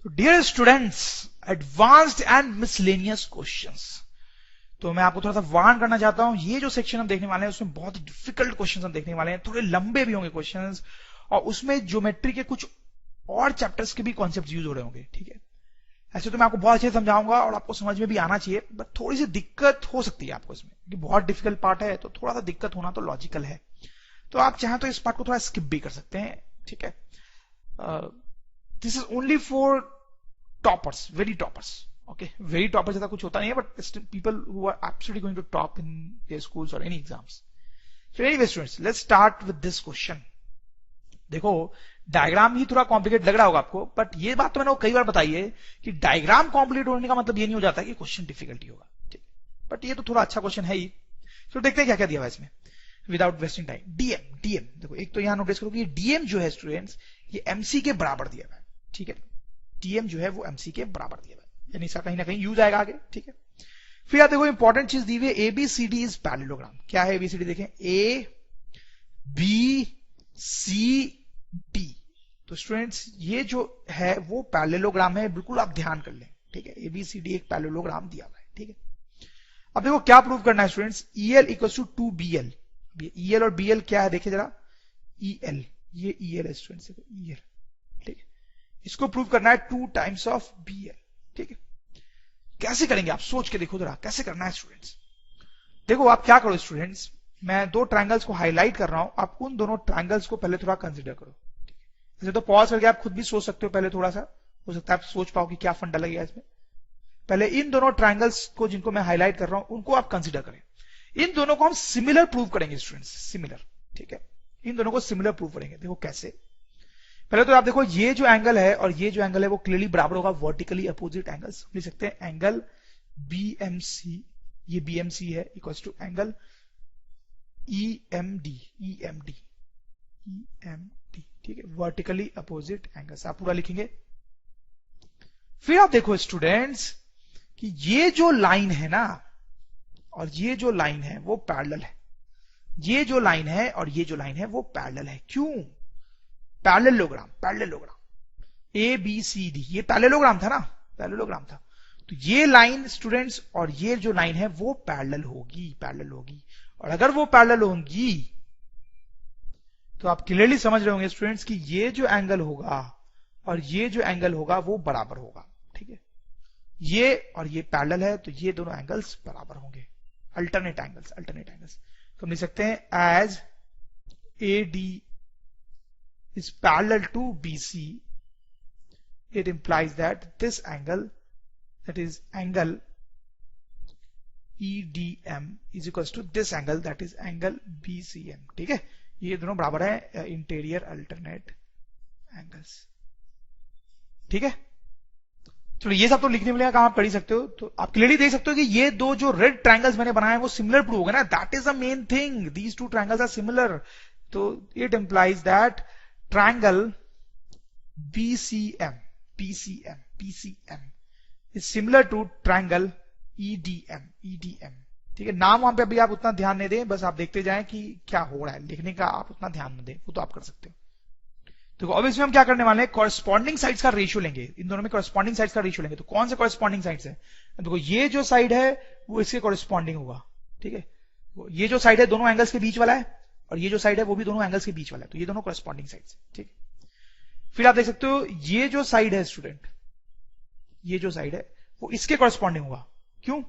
तो dear students, advanced and miscellaneous questions. तो मैं आपको थोड़ा सा वार्न करना चाहता हूं, ये जो सेक्शन हम देखने वाले हैं उसमें बहुत डिफिकल्ट क्वेश्चंस हम देखने वाले हैं, थोड़े लंबे भी होंगे क्वेश्चंस, और उसमें ज्योमेट्री के कुछ और चैप्टर्स के भी कॉन्सेप्ट यूज हो रहे होंगे, ठीक है। ऐसे तो मैं आपको बहुत अच्छे से समझाऊंगा और आपको समझ में भी आना चाहिए, बट थोड़ी सी दिक्कत हो सकती है आपको इसमें, क्योंकि बहुत डिफिकल्ट पार्ट है, तो थोड़ा सा दिक्कत होना तो लॉजिकल है। तो आप चाहें तो इस पार्ट को थोड़ा स्किप भी कर सकते हैं, ठीक है। This is only for toppers, very toppers, okay. Very toppers जैसा कुछ होता नहीं है, but people who are absolutely going to top in their schools और any exams. So anyway students, let's start with this question. देखो, diagram ही थोड़ा complicate लग रहा होगा आपको, बट ये बात तो मैंने कई बार बताई है कि डायग्राम कॉम्प्लीट होने का मतलब ये नहीं हो जाता कि क्वेश्चन डिफिकल्टी होगा, ठीक। बट ये तो थोड़ा अच्छा क्वेश्चन है ही। तो देखते हैं क्या क्या दिया हुआ इसमें without wasting time. DM, DM देखो, एक तो यहां नोटिस करो कि डीएम जो है स्टूडेंट्स, ये एमसी के बराबर दिया हुआ है, ठीक है। डीएम जो है वो एमसी के बराबर दिया हुआ है, यानी इसका कहीं ना कहीं यूज आएगा आगे, ठीक है। फिर आप देखो, इंपॉर्टेंट चीज दी हुई है, एबीसीडी इज पैरेललोग्राम। क्या है एबीसीडी? देखें, ए बी सी डी। तो स्टूडेंट्स, ये जो है वो पैरेललोग्राम है, बिल्कुल आप ध्यान कर लें, ठीक है। एबीसीडी एक पैरेललोग्राम दिया हुआ है, ठीक है। अब देखो क्या प्रूव करना है students, EL equal to two BL. EL और बीएल क्या है देखिए जरा, ईएल, ये ईएल है स्टूडेंट्स, ईएल, ठीक है। इसको प्रूव करना है 2 टाइम्स ऑफ बीएल, ठीक है। कैसे करेंगे आप सोच के देखो जरा, कैसे करना है स्टूडेंट्स। देखो आप क्या करो स्टूडेंट्स, मैं दो ट्रायंगल्स को हाईलाइट कर रहा हूं, आप उन दोनों ट्रायंगल्स को पहले थोड़ा कंसिडर करो। जैसे तो पॉज करके आप खुद भी सोच सकते हो, पहले थोड़ा सा हो सकता है आप सोच पाओ कि क्या फंडा लगेगा इसमें। पहले इन दोनों ट्रायंगल्स को जिनको मैं हाईलाइट कर रहा हूं उनको आप कंसीडर करें। इन दोनों को हम सिमिलर प्रूव करेंगे स्टूडेंट्स, सिमिलर, ठीक है। इन दोनों को सिमिलर प्रूव करेंगे। देखो कैसे, पहले तो आप देखो ये जो एंगल है और ये जो एंगल है वो क्लियरली बराबर होगा, वर्टिकली अपोजिट एंगल्स लिख सकते हैं। एंगल बीएमसी, ये बीएमसी है, equals to angle EMD, EMD, EMD, ठीक है। वर्टिकली अपोजिट एंगल्स आप पूरा लिखेंगे। फिर आप देखो स्टूडेंट्स कि ये जो लाइन है ना और ये जो लाइन है वो पैरेलल है, ये जो लाइन है और ये जो लाइन है वो पैरेलल है। क्यों? Parallelogram, parallelogram, A B C D, ये पैरेललोग्राम था ना, पैरेललोग्राम था। तो ये लाइन स्टूडेंट्स और ये जो लाइन है वो पैरेलल होगी, पैरेलल होगी। और अगर वो पैरेलल होंगी तो आप क्लियरली समझ रहे होंगे स्टूडेंट्स कि ये जो एंगल होगा और ये जो एंगल होगा वो बराबर होगा, ठीक है। ये और ये पैरेलल है तो ये दोनों एंगल्स बराबर होंगे, अल्टरनेट एंगल्स, अल्टरनेट एंगल्स। तो हम लिख सकते हैं as A D is parallel to BC, it implies that this angle, that is angle EDM is equals to this angle, that is angle BCM, ठीक है। ये दोनों बराबर है इंटीरियर अल्टरनेट एंगल्स, ठीक है। चलो ये सब तो लिखने मिलेगा, कहां आप कर ही सकते हो। तो आप क्लियरली देख सकते हो कि ये दो जो रेड ट्रायंगल्स मैंने बनाए हैं वो सिमिलर प्रूव हो गए ना, that is the main thing, these two triangles are similar. तो it implies that triangle BCM, PCM, PCM is similar to triangle EDM, EDM, ठीक है। नाम वहां पे अभी आप उतना ध्यान नहीं दें, बस आप देखते जाएं कि क्या हो रहा है, लिखने का आप उतना ध्यान न दें, वो तो आप कर सकते हो। तो अब इसमें हम क्या करने वाले हैं, कॉरेस्पॉन्डिंग साइड्स का रेशियो लेंगे, इन दोनों में कॉरेस्पॉन्डिंग साइड्स का रेशियो लेंगे। तो कौन से कॉरेस्पॉन्डिंग साइड्स है? देखो ये जो साइड है वो इसके कॉरेस्पॉन्डिंग होगा, ठीक है। ये जो साइड है दोनों एंगल्स के बीच वाला है और ये जो साइड है वो भी दोनों एंगल्स के बीच वाला है, तो ये दोनों कॉरेस्पॉन्डिंग साइड्स, ठीक। फिर आप देख सकते हो ये जो साइड है स्टूडेंट, ये जो साइड है वो इसके कॉरेस्पॉन्डिंग होगा। क्यों?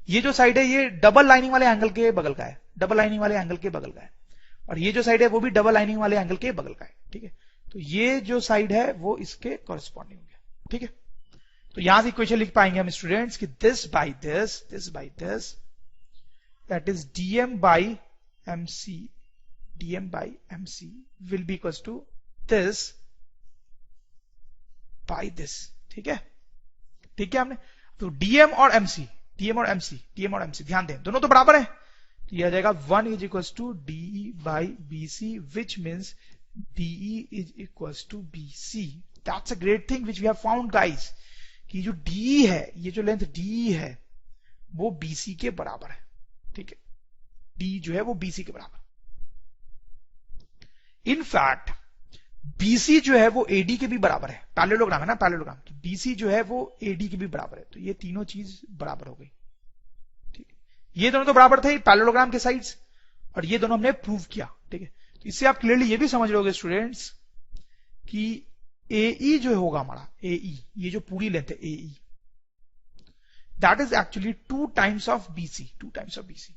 ये जो साइड है ये डबल लाइनिंग वाले एंगल के बगल का है, डबल लाइनिंग वाले एंगल के बगल का है, और ये जो साइड है वो भी डबल लाइनिंग वाले एंगल के बगल का है, ठीक है। तो ये जो साइड है वो इसके कॉरेस्पॉन्डिंग हो गया, ठीक है। तो यहां से इक्वेशन लिख पाएंगे हम स्टूडेंट्स कि this by this, this by this, that is DM by MC, dm by mc will be equals to this by this, ठीक है। ठीक है हमने, तो dm और mc, dm और mc, dm और mc ध्यान दें दोनों तो बराबर है, तो यह आ जाएगा 1 is equals to de by bc, which means de is equals to bc. That's a great thing which we have found guys, कि जो de है, ये जो लेंथ de है वो bc के बराबर है, ठीक है। d जो है वो bc के बराबर। In fact, BC जो है वो AD के भी बराबर है, पैरेललोग्राम है ना, पैरेललोग्राम, तो BC जो है वो AD के भी बराबर है, तो ये तीनों चीज बराबर हो गई। ठीक है, ये दोनों तो बराबर थे पैरेललोग्राम के साइड्स, और ये दोनों हमने प्रूव किया। ठीक है, तो इससे आप क्लियरली ये भी समझ लोगे स्टूडेंट्स कि AE जो होगा हमारा, AE ये जो पूरी लेंथ है AE, that is actually 2 times of BC, 2 times of BC।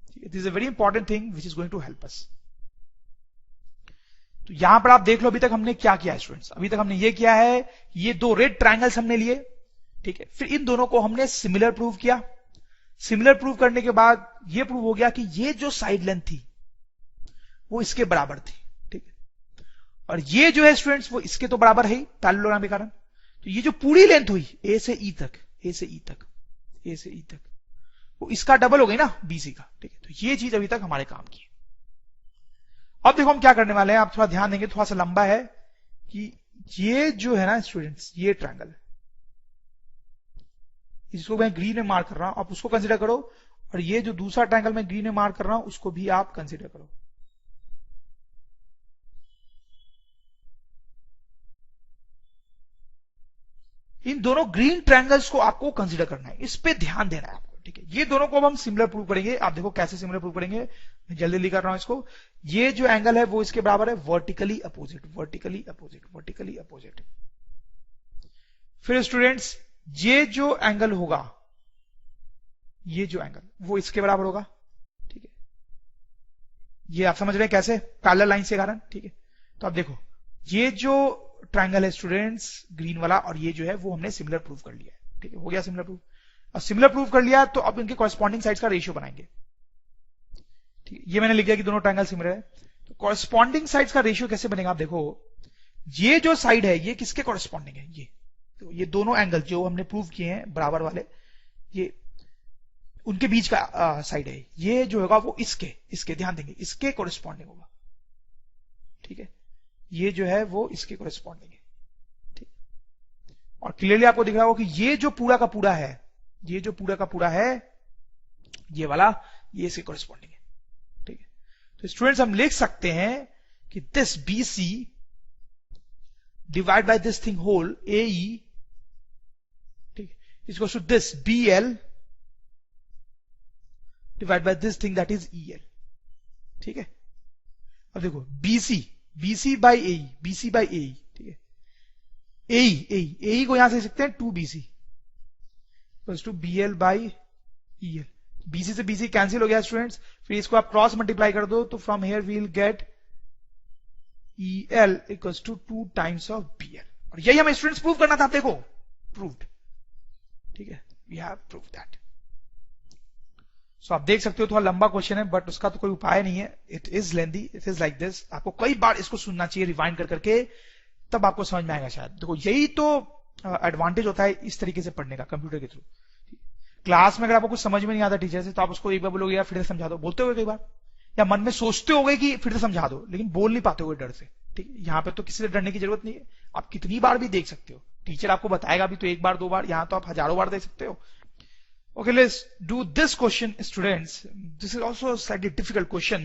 ठीक है, this is a very important thing which is going to help us. तो यहां पर आप देख लो अभी तक हमने क्या किया है स्टूडेंट्स, अभी तक हमने ये किया है, ये 2 रेड ट्रायंगल्स हमने लिए। ठीक है, फिर इन दोनों को हमने सिमिलर प्रूव किया। सिमिलर प्रूव करने के बाद ये प्रूव हो गया कि ये जो साइड लेंथ थी वो इसके बराबर थी। ठीक है, और ये जो है स्टूडेंट्स वो इसके तो बराबर है पैरेललोग्राम के कारण, तो ये जो पूरी लेंथ हुई ए से ई तक, ए से ई तक, ए से ई तक, वो इसका डबल हो गई ना BC का। ठीक है, तो ये चीज अभी तक हमारे काम की है। अब देखो हम क्या करने वाले हैं, आप थोड़ा ध्यान देंगे, थोड़ा सा लंबा है, कि ये जो है ना स्टूडेंट्स, ये ट्रायंगल, जिसको मैं ग्रीन में मार्क कर रहा हूं, आप उसको कंसीडर करो, और ये जो दूसरा ट्रायंगल मैं ग्रीन में मार्क कर रहा हूं उसको भी आप कंसीडर करो। इन दोनों ग्रीन ट्रायंगल्स को आपको कंसीडर करना है, इस पे ध्यान देना है आपको। ठीक है, ये दोनों को अब हम सिमिलर प्रूव करेंगे। आप देखो कैसे सिमिलर प्रूव करेंगे, मैं जल्दी जल्दी कर रहा हूं इसको। ये जो एंगल है वो इसके बराबर है vertically opposite, vertically opposite, vertically opposite. फिर स्टूडेंट्स ये जो एंगल होगा, ये जो एंगल वो इसके बराबर होगा। ठीक है, ये आप समझ रहे हैं कैसे, पैरेलल लाइन के कारण। ठीक है, तो आप देखो ये जो ट्रायंगल है स्टूडेंट्स ग्रीन वाला, और ये जो है वो हमने सिमिलर प्रूव कर लिया है। ठीक है, हो गया सिमिलर प्रूव। और सिमिलर प्रूव कर लिया तो अब इनके कॉरेस्पॉन्डिंग साइड्स का रेशियो बनाएंगे। ठीक है, ये मैंने लिख दिया कि दोनों ट्रायंगल सिमिलर है, तो कॉरेस्पॉन्डिंग साइड्स का रेशियो कैसे बनेगा, आप देखो ये जो साइड है ये किसके कॉरेस्पॉन्डिंग है, ये तो ये दोनों एंगल जो हमने प्रूव किए हैं बराबर वाले, ये उनके बीच का साइड है, ये जो होगा वो इसके ध्यान देंगे, इसके कॉरेस्पॉन्डिंग होगा। ठीक है, ये जो है वो इसके कॉरेस्पॉन्डिंग है। ठीक, और क्लियरली आपको दिख रहा होगा कि ये जो पूरा का पूरा है, ये जो पूरा का पूरा है, ये वाला, ये इसके कॉरेस्पॉन्डिंग है। ठीक है, तो स्टूडेंट्स हम लिख सकते हैं कि this BC divide by this thing whole AE, ठीक है, इसको to this BL divide by this thing that is EL। ठीक है, अब देखो BC by AE, BC by AE। ठीक है, AE को यहां से लिख सकते हैं 2BC to BL by EL। BC से BC कैंसिल हो गया स्टूडेंट्स, फिर इसको आप क्रॉस मल्टीप्लाई कर दो, तो from here we will get EL equals to 2 times of BL। और यही हमें स्टूडेंट्स प्रूव करना था, आप देखो प्रूव्ड। ठीक है, वी हैव प्रूव्ड दैट। सो आप देख सकते हो थोड़ा लंबा क्वेश्चन है, बट उसका तो कोई उपाय नहीं है, it is lengthy, it is like this. आपको कई बार इसको सुनना चाहिए रिवाइंड कर करके, तब आपको समझ में आएगा शायद। देखो यही तो एडवांटेज होता है इस तरीके से पढ़ने का कंप्यूटर के थ्रू। क्लास में अगर आपको कुछ समझ में नहीं आता टीचर से, तो आप उसको एक बार बोलोगे यार फिर से समझा दो, बोलते हो कई बार, या मन में सोचते हो कि फिर से समझा दो, लेकिन बोल नहीं पाते हो डर से। ठीक है, यहाँ पे तो किसी से डरने की जरूरत नहीं है, आप कितनी बार भी देख सकते हो, टीचर आपको बताएगा भी तो 1 बार 2 बार, यहां तो आप हजारों बार देख सकते हो। Okay, let's do this question, students. This is also a slightly difficult question.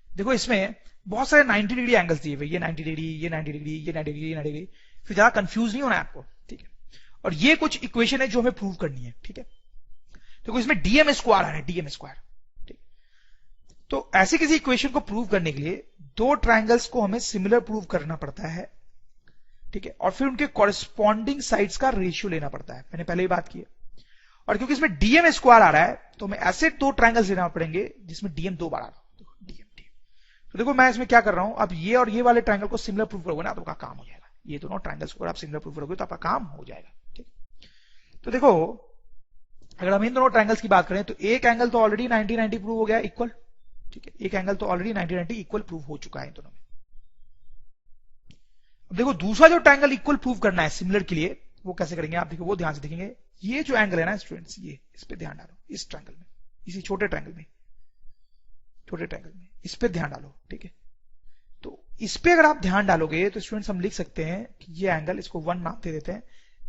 देखो इसमें बहुत सारे 90 डिग्री एंगल्स दिए हुए, ये 90 डिग्री, ये 90 डिग्री, ये 90 डिग्री, ये 90 डिग्री, फिर ज्यादा कंफ्यूज नहीं होना है आपको। ठीक है, और ये कुछ इक्वेशन है जो हमें प्रूव करनी है। ठीक है, देखो इसमें DM स्क्वायर आ रहा है, DM स्क्वायर। ठीक, तो ऐसी किसी इक्वेशन को प्रूव करने के लिए 2 ट्रायंगल्स को हमें सिमिलर प्रूव करना पड़ता है। ठीक है, और फिर उनके कॉरेस्पॉन्डिंग साइड्स का रेशियो लेना पड़ता है, मैंने पहले ही बात की है। और क्योंकि इसमें DM स्क्वायर आ रहा है, तो हमें ऐसे 2 ट्रायंगल्स लेना पड़ेंगे जिसमें DM 2 बार आ रहा हो। DM। तो देखो मैं इसमें क्या कर रहा हूं, अब ये और ये वाले ट्रायंगल को सिमिलर प्रूव करोगे ना तो आपका काम हो जाएगा। ये दोनों ट्रायंगल्स को आप सिमिलर प्रूव करोगे तो आपका काम हो जाएगा। ठीक, तो देखो अगर हम इन दोनों ट्रायंगल्स की बात करें, तो एक एंगल तो ऑलरेडी 90-90 प्रूव हो गया इक्वल। ठीक है, एक एंगल तो ऑलरेडी 90-90 इक्वल प्रूव हो चुका है इन दोनों में। अब देखो दूसरा जो ट्रायंगल इक्वल प्रूव करना है सिमिलर के लिए, वो कैसे करेंगे आप देखो, वो ध्यान से देखेंगे। ये जो एंगल है ना स्टूडेंट्स, ये इस पे ध्यान डालो, इस ट्रायंगल में, इसी छोटे ट्रायंगल में, इस पे ध्यान डालो। ठीक है, तो इस पे अगर आप ध्यान डालोगे तो स्टूडेंट्स हम लिख सकते हैं कि ये एंगल, इसको 1 नाम दे देते हैं,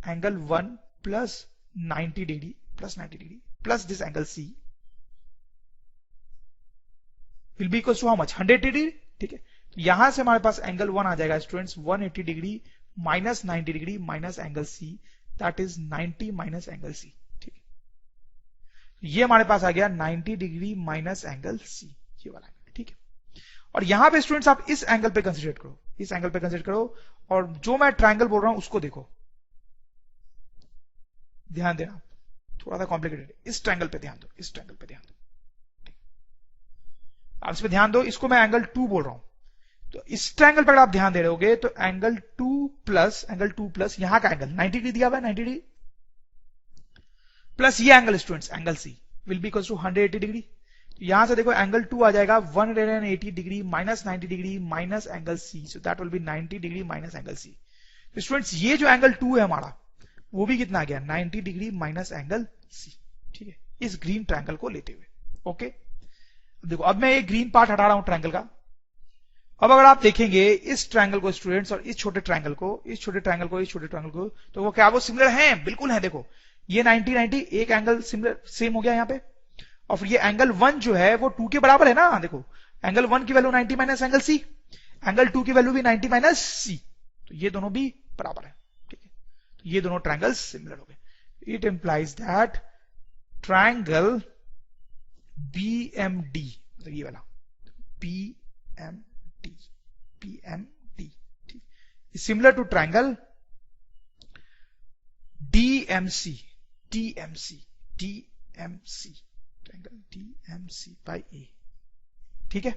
angle 1 plus 90 degree plus 90 degree plus this angle C will be equal to how much, 100 degree. ठीक है, तो यहां से हमारे पास एंगल 1 आ जाएगा students 180 degree minus 90 degree minus angle C, that is 90 minus angle C. ठीक है, ये हमारे पास आ गया 90 डिग्री माइनस एंगल सी, ये वाला एंगल। ठीक है, और यहां पे स्टूडेंट्स आप इस एंगल पे कंसीडर करो, इस एंगल पे कंसीडर करो, और जो मैं ट्रायंगल बोल रहा हूं उसको देखो, ध्यान देना, थोड़ा सा कॉम्प्लिकेटेड है। इस ट्रायंगल पे ध्यान दो, इस ट्रायंगल पे ध्यान दो, आप इस पे ध्यान दो, इसको मैं एंगल 2 बोल रहा हूं। तो इस ट्रायंगल पर आप ध्यान दे रहे होगे तो एंगल 2 प्लस यहां का एंगल 90 डिग्री दिया हुआ है, 90 डिग्री प्लस ये angle students angle C will be equal to 180 degree. तो यहां से देखो एंगल 2 आ जाएगा 180 degree minus 90 degree minus angle C, so that will be 90 degree minus angle C. तो स्टूडेंट्स ये जो एंगल 2 है हमारा वो भी कितना आ गया 90 डिग्री माइनस एंगल सी। ठीक है, इस ग्रीन ट्रायंगल को लेते हुए। ओके, देखो अब मैं ये ग्रीन पार्ट हटा रहा हूं ट्रायंगल का। अब अगर आप देखेंगे इस ट्रायंगल को स्टूडेंट्स और इस छोटे ट्रायंगल को, इस छोटे ट्रायंगल को, इस छोटे ट्रायंगल को, तो वो क्या वो सिमिलर हैं? बिल्कुल है। देखो ये 90 90 एक एंगल सिमिलर सेम हो गया यहाँ पे, और फिर ये एंगल 1 जो है वो 2 के बराबर है ना। देखो एंगल 1 की value 90 minus angle C, angle 2 की वैल्यू भी 90 माइनस सी, तो ये दोनों भी बराबर है। ठीक है, तो ये दोनों ट्रायंगल्स सिमिलर हो गए। It implies that triangle BMD, मतलब ये वाला BMD, ठीक, similar to triangle DMC, triangle DMC by A। ठीक है,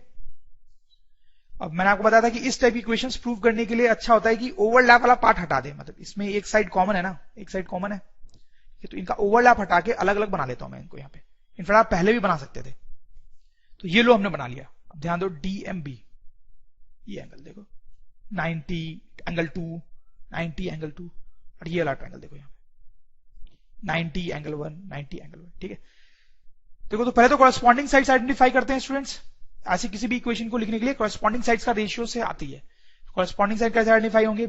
अब मैंने आपको बताया था कि इस टाइप की इक्वेशंस प्रूव करने के लिए अच्छा होता है कि ओवरलैप वाला पार्ट हटा दे, मतलब इसमें एक साइड कॉमन है ना, एक साइड कॉमन है, तो इनका ओवरलैप हटा के अलग अलग बना लेता हूं मैं इनको यहाँ पे। इनफैक्ट आप पहले भी बना सकते थे, तो ये लो हमने बना लिया। अब ध्यान दो DMB, ये एंगल देखो 90 एंगल 2, 90 एंगल 2, और ये वाला ट्रायंगल देखो यहाँ पे 90 एंगल 1, 90 एंगल 1। ठीक है, देखो तो पहले तो कॉरेस्पॉन्डिंग साइड्स आइडेंटिफाई करते हैं स्टूडेंट्स। ऐसी किसी भी इक्वेशन को लिखने के लिए कॉरेस्पॉन्डिंग साइड्स का रेशियो से आती है। कॉरेस्पॉन्डिंग साइड कैसे आइडेंटिफाई होंगे?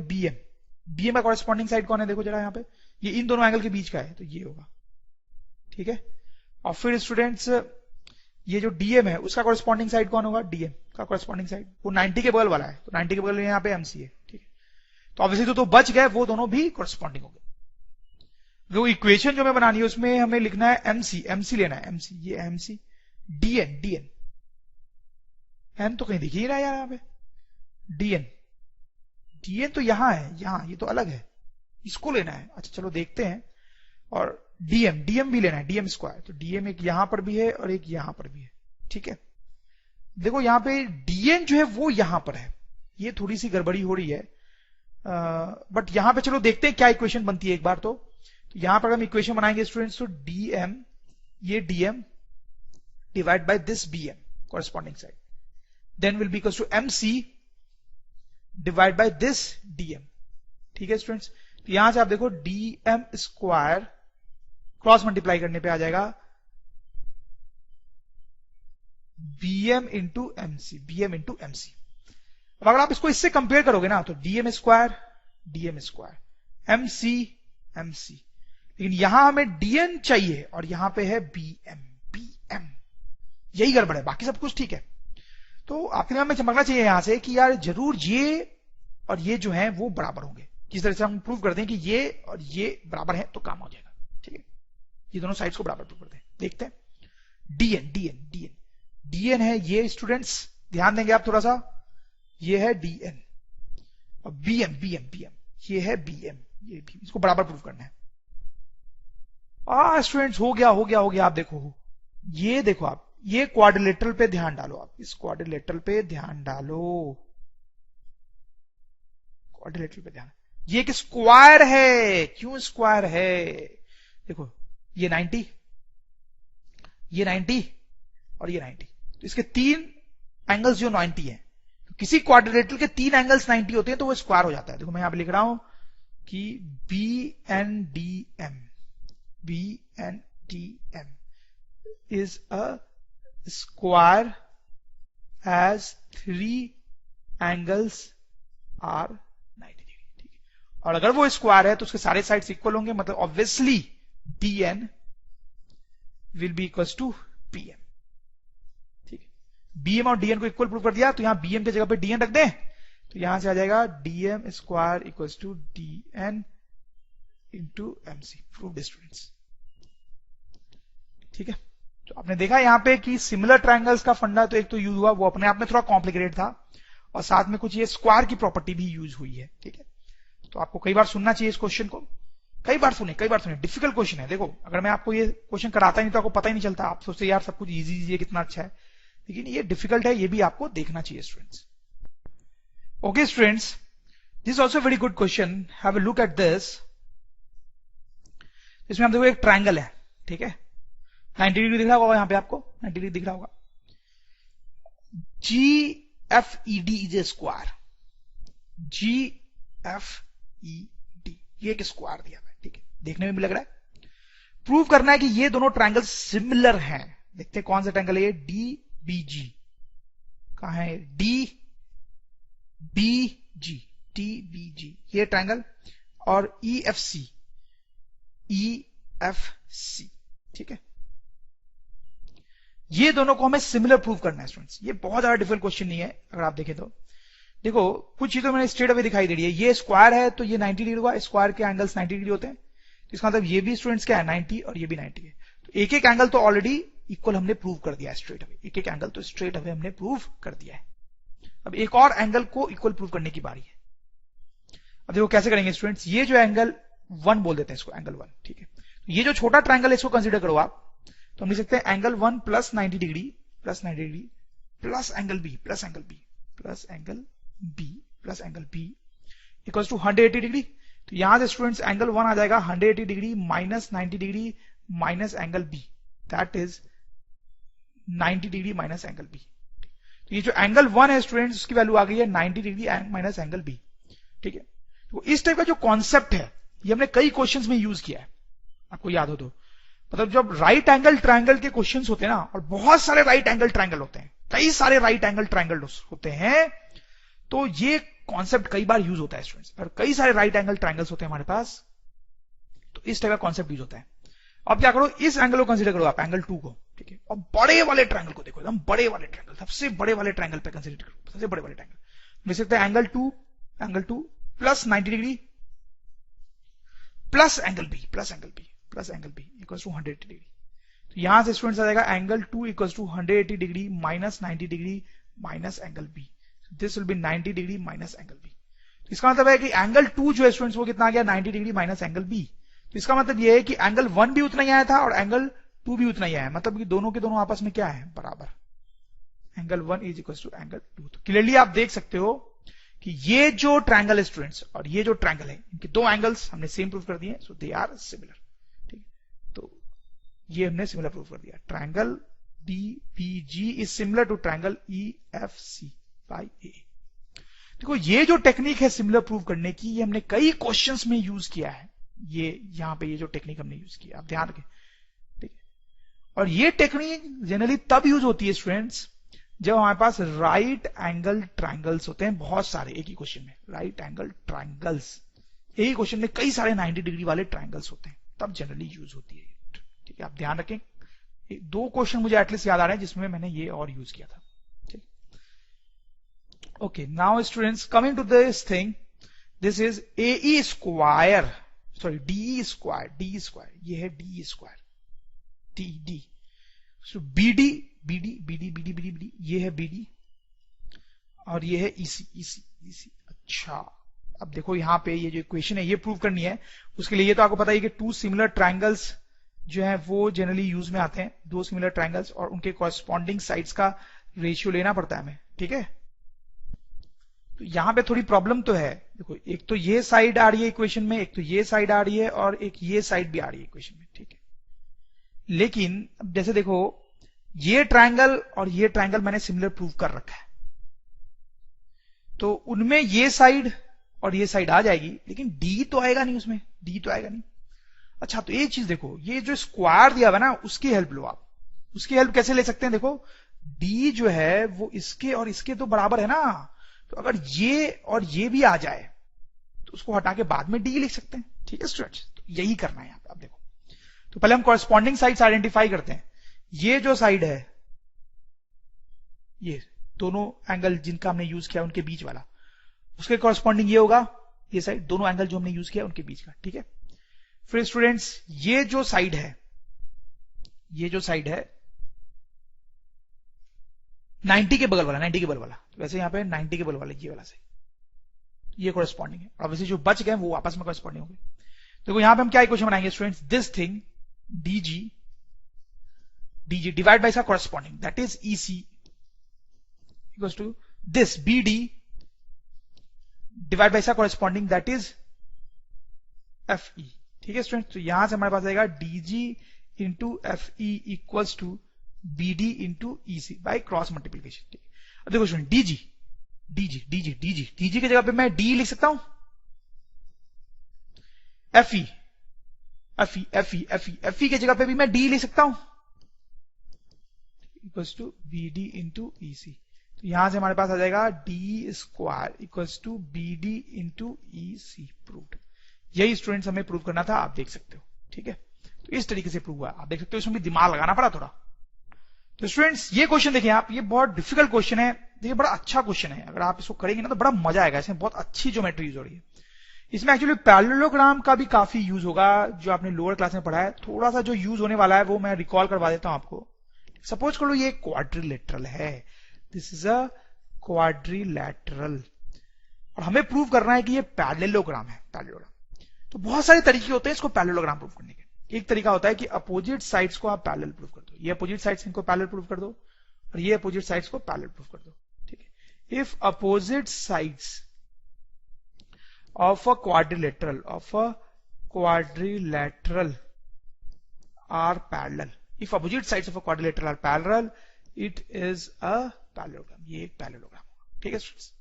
BM का कॉरेस्पॉन्डिंग साइड कौन है? देखो जरा यहाँ पे, ये इन दोनों एंगल के बीच का है, तो ये होगा। ठीक है, और फिर स्टूडेंट्स ये जो DM है उसका कॉरेस्पॉन्डिंग साइड कौन होगा? DM का कॉरेस्पॉन्डिंग साइड वो 90 के बगल वाला है, तो 90 के बगल में यहाँ पे MC है। ठीक है, तो ऑब्वियसली तो बच गए, वो दोनों भी कॉरेस्पॉन्डिंग हो गए। जो इक्वेशन जो मैं बनानी है उसमें हमें लिखना है MC लेना है, MC, ये MC, DN M तो कहीं दिख ही रहा है यार यहाँ पे, DN तो यहां है, यहां, ये तो अलग है, इसको लेना है। अच्छा चलो देखते हैं, और DM भी लेना है, DM स्क्वायर, तो DM एक यहां पर भी है और एक यहां पर भी है। ठीक है, देखो यहां पे DN जो है वो यहां पर है, ये थोड़ी सी गड़बड़ी हो रही है, बट यहां पे चलो देखते हैं क्या इक्वेशन बनती है एक बार। तो यहां पर हम इक्वेशन बनाएंगे स्टूडेंट्स, तो DM, ये DM divide by this BM corresponding side, then will be equal to MC divide by this DM। ठीक है स्टूडेंट्स, तो यहां से आप देखो DM स्क्वायर क्रॉस मल्टीप्लाई करने पे आ जाएगा BM इंटू MC। अब अगर आप इसको इससे कंपेयर करोगे ना, तो DM स्क्वायर MC, लेकिन यहां हमें DN चाहिए और यहां पे है BM, यही गड़बड़ है, बाकी सब कुछ ठीक है। तो आपके दिमाग में चमकना चाहिए यहां से कि यार जरूर ये और ये जो है वो बराबर होंगे। जिस तरह से हम प्रूव करते हैं कि ये और ये बराबर है तो काम हो जाएगा। ठीक है, ये दोनों साइड्स को बराबर प्रूव करते हैं। देखते हैं DN है ये स्टूडेंट्स, ध्यान देंगे आप थोड़ा सा, ये है DN, और BM ये है BM, ये भी, इसको बराबर प्रूव करना है। स्टूडेंट्स हो गया। आप देखो, ये देखो आप, ये क्वाड्रिलेटरल पे ध्यान डालो, आप इस क्वाड्रिलेटरल पे ध्यान डालो, क्वाड्रिलेटरल पे ध्यान। ये एक स्क्वायर है, क्यों स्क्वायर है? देखो ये 90 और ये 90, तो इसके तीन एंगल्स जो 90 है, तो किसी क्वाड्रिलेटरल के तीन एंगल्स 90 होते हैं तो वो स्क्वायर हो जाता है। देखो मैं यहां पे लिख रहा हूं कि BNDM is a square as 3 angles are 90 degree. ठीक है, और अगर वो स्क्वायर है तो उसके सारे साइड्स इक्वल होंगे, मतलब obviously DN will be equals to PM। ठीक है, बीएम और डीएन को इक्वल प्रूव कर दिया, तो यहां बीएम की जगह पे डीएन रख दें, तो यहां से आ जाएगा DM square equals to DN into MC. Proved students. ठीक है, तो आपने देखा यहां पे कि सिमिलर ट्रायंगल्स का फंडा तो एक तो यूज हुआ, वो अपने आप में थोड़ा कॉम्प्लिकेटेड था, और साथ में कुछ ये स्क्वायर की प्रॉपर्टी भी यूज हुई है। ठीक है, तो आपको कई बार सुनना चाहिए इस क्वेश्चन को, कई बार सुने, डिफिकल्ट क्वेश्चन है। देखो अगर मैं आपको ये क्वेश्चन कराता नहीं तो आपको पता ही नहीं चलता, आप सोचते यार सब कुछ इजी है, कितना अच्छा है, लेकिन ये डिफिकल्ट है, ये भी आपको देखना चाहिए students. Okay students, this is also very good question, have a look at this. इसमें आप देखो एक ट्रायंगल है, ठीक है, 90 डिग्री दिख रहा होगा यहाँ पे आपको, 90 डिग्री दिख रहा होगा। GFED is a square, GFED ये एक स्क्वायर दिया है, ठीक है, देखने में भी लग रहा है। प्रूव करना है कि ये दोनों ट्रायंगल सिमिलर हैं। देखते हैं कौन सा ट्रायंगल है ये, DBG कहां है, DBG, TBG ये ट्रायंगल, और EFC, ठीक है, ये दोनों को हमें सिमिलर प्रूव करना है स्टूडेंट्स। ये बहुत ज्यादा डिफिकल्ट क्वेश्चन नहीं है अगर आप देखें तो। देखो कुछ चीजें मैंने स्ट्रेट अवे दिखाई दे रही है, ये स्क्वायर है तो ये 90 डिग्री होगा, स्क्वायर के एंगल्स 90 डिग्री होते हैं, तो इसका मतलब ये भी स्टूडेंट्स क्या है 90 और ये भी 90 है, तो एक एक एंगल तो ऑलरेडी इक्वल हमने प्रूव कर दिया है स्ट्रेट अवे, एक एक एंगल तो स्ट्रेट अवे हमने प्रूव कर दिया है। अब एक और एंगल को इक्वल प्रूव करने की बारी है। अब देखो कैसे करेंगे स्टूडेंट्स, ये जो एंगल 1 बोल देते हैं इसको, एंगल 1, ठीक है, तो ये जो छोटा ट्रायंगल है इसको कंसीडर करो आप, तो हम लिख सकते हैं angle 1 plus 90 degree plus 90 degree plus angle B plus angle B plus angle B plus angle B equals to 180 degree. तो यहां से स्टूडेंट्स एंगल 1 आ जाएगा 180 degree minus 90 degree minus angle B, that is 90 degree minus angle B. तो ये जो angle 1 है students उसकी वैल्यू आ गई है 90 डिग्री माइनस एंगल बी। ठीक है, तो इस टाइप का जो कॉन्सेप्ट है ये हमने कई क्वेश्चंस में यूज किया है, आपको याद हो तो। मतलब जब राइट एंगल ट्रायंगल के क्वेश्चंस होते हैं ना, और बहुत सारे राइट एंगल ट्रायंगल होते हैं, कई सारे राइट एंगल ट्रायंगल होते हैं, तो ये कॉन्सेप्ट कई बार यूज होता है स्टूडेंट्स। और कई सारे राइट एंगल ट्रायंगल्स होते हैं हमारे पास, तो इस टाइप का कॉन्सेप्ट यूज होता है। अब क्या करो, इस एंगल को कंसीडर करो आप, एंगल 2 को, ठीक है, और बड़े वाले ट्रायंगल को देखो, एकदम बड़े वाले ट्रायंगल, सबसे बड़े वाले ट्रायंगल पे कंसीडर करो, सबसे बड़े वाले ट्रायंगल देख सकते हैं angle 2 plus 90 degree plus angle B plus angle B plus angle B equals to 180 degree. तो यहां से स्टूडेंट्स आ जाएगा angle 2 equals to 180 degree minus 90 degree minus angle B, this will be 90 degree minus angle B. तो इसका मतलब है कि एंगल 2 जो है स्टूडेंट्स वो कितना आ गया, 90 डिग्री माइनस एंगल बी। तो इसका मतलब ये है कि एंगल 1 भी उतना ही आया था और एंगल 2 भी उतना ही आया है, मतलब कि दोनों के दोनों आपस में क्या है, बराबर। Angle 1 is equal to angle 2। तो क्लियरली आप देख सकते हो कि ये जो ट्रायंगल है स्टूडेंट्स और ये जो ट्रायंगल है, इनके दो एंगल्स हमने सेम प्रूव कर दिए, सो दे आर सिमिलर। ठीक, तो ये हमने सिमिलर प्रूव कर दिया। Triangle DBG is similar to triangle EFC by A। देखो ये जो टेक्निक है सिमिलर प्रूव करने की, ये हमने कई क्वेश्चंस में यूज किया है। ये यहां पे ये जो टेक्निक हमने यूज किया, आप ध्यान रखें, ठीक है। और ये टेक्निक जनरली तब यूज होती है स्टूडेंट्स जब हमारे पास राइट एंगल ट्रायंगल्स होते हैं, बहुत सारे एक ही क्वेश्चन में राइट एंगल ट्रायंगल्स, एक ही क्वेश्चन में कई सारे 90 डिग्री वाले ट्रायंगल्स होते हैं, तब जनरली यूज होती है। ठीक है, आप ध्यान रखें, दो क्वेश्चन मुझे एटलीस्ट याद आ रहे हैं जिसमें मैंने ये और यूज किया था। ठीक, okay, now students coming to this thing, this is AE square, sorry DE square, ये है DE square, TD, so BD ये है BD और ये है EC। अच्छा, अब देखो यहां पे ये जो इक्वेशन है ये प्रूव करनी है, उसके लिए ये तो आपको पता है कि 2 सिमिलर ट्रायंगल्स जो है वो जनरली यूज में आते हैं, 2 सिमिलर ट्रायंगल्स और उनके कॉरेस्पॉन्डिंग साइड्स का रेशियो लेना पड़ता है हमें। ठीक है, तो यहां पे थोड़ी प्रॉब्लम तो है। देखो एक तो ये साइड आ रही है इक्वेशन में, एक तो ये साइड आ रही है और एक ये साइड भी आ रही है इक्वेशन में। ठीक है, लेकिन अब जैसे देखो ये ट्रायंगल और ये ट्रायंगल मैंने सिमिलर प्रूव कर रखा है, तो उनमें ये साइड और ये साइड आ जाएगी, लेकिन D तो आएगा नहीं, उसमें D तो आएगा नहीं। अच्छा, तो एक चीज देखो, ये जो स्क्वायर दिया हुआ ना उसकी हेल्प लो आप। उसकी हेल्प कैसे ले सकते हैं, देखो D जो है वो इसके और इसके तो बराबर है ना, तो अगर ये और ये भी आ जाए तो उसको हटा के बाद में D लिख सकते हैं। ठीक है स्टूडेंट्स, तो यही करना है यहां पे। आप देखो, तो पहले हम कॉरेस्पॉन्डिंग साइड्स आइडेंटिफाई करते हैं। ये जो साइड है ये दोनों एंगल जिनका हमने यूज किया उनके बीच वाला, उसके कॉरस्पॉन्डिंग ये होगा, ये साइड, दोनों एंगल जो हमने यूज किया उनके बीच का, ठीक है। फिर स्टूडेंट्स ये जो साइड है, ये जो साइड है 90 के बगल वाला, 90 के बगल वाला, वैसे यहां पे 90 के बगल वाला ये वाला साइड, ये कॉरस्पॉन्डिंग है, और वैसे जो बच गए वो आपस में कॉरस्पॉन्डिंग होंगे। देखो यहां पे हम क्या इक्वेशन बनाएंगे students, this thing dg divide by इसका corresponding that is EC equals to this BD divide by इसका कॉरस्पॉन्डिंग दैट इज FE, ठीक है स्टूडेंट्स। तो यहां से हमारे पास आएगा dg into FE equals to BD into EC by cross multiplication, ठीक है। अब देखो स्टूडेंट dg की जगह पे मैं D लिख सकता हूं, FE की जगह पे भी मैं D लिख सकता हूं, equals to BD into EC। तो यहां से हमारे पास आ जाएगा D square equals to BD into EC proved. यही स्टूडेंट्स हमें प्रूव करना था, आप देख सकते हो, ठीक है। तो इस तरीके से प्रूव हुआ, आप देख सकते हो, इसमें भी दिमाग लगाना पड़ा थोड़ा। तो स्टूडेंट्स ये क्वेश्चन देखिए आप, ये बहुत डिफिकल्ट क्वेश्चन है, देखिए बड़ा अच्छा क्वेश्चन है, अगर आप इसको करेंगे ना तो बड़ा मजा आएगा, इसमें बहुत अच्छी ज्योमेट्री यूज हो रही है। इसमें एक्चुअली पैरेललोग्राम का भी काफी यूज होगा, जो आपने लोअर क्लास में पढ़ा है। थोड़ा सा जो यूज होने वाला है वो मैं रिकॉल करवा देता हूं आपको। सपोज कर लो ये क्वाड्रिलेटरल है, दिस इज अ क्वाड्रिलेटरल, और हमें प्रूव करना है कि ये पैरेललोग्राम है, पैरेललोग्राम। तो बहुत सारे तरीके होते हैं इसको पैरेललोग्राम प्रूव करने के। एक तरीका होता है कि अपोजिट साइड्स को आप पैरेलल प्रूव कर दो, ये अपोजिट साइड्स इनको पैरेलल प्रूव कर दो, और ये अपोजिट साइड्स को पैरेलल प्रूव कर दो, ठीक है। If opposite sides of a quadrilateral are parallel, if opposite sides of a quadrilateral are parallel, it is a parallelogram, ये एक पैरेललोग्राम होगा, ठीक है स्टूडेंट्स।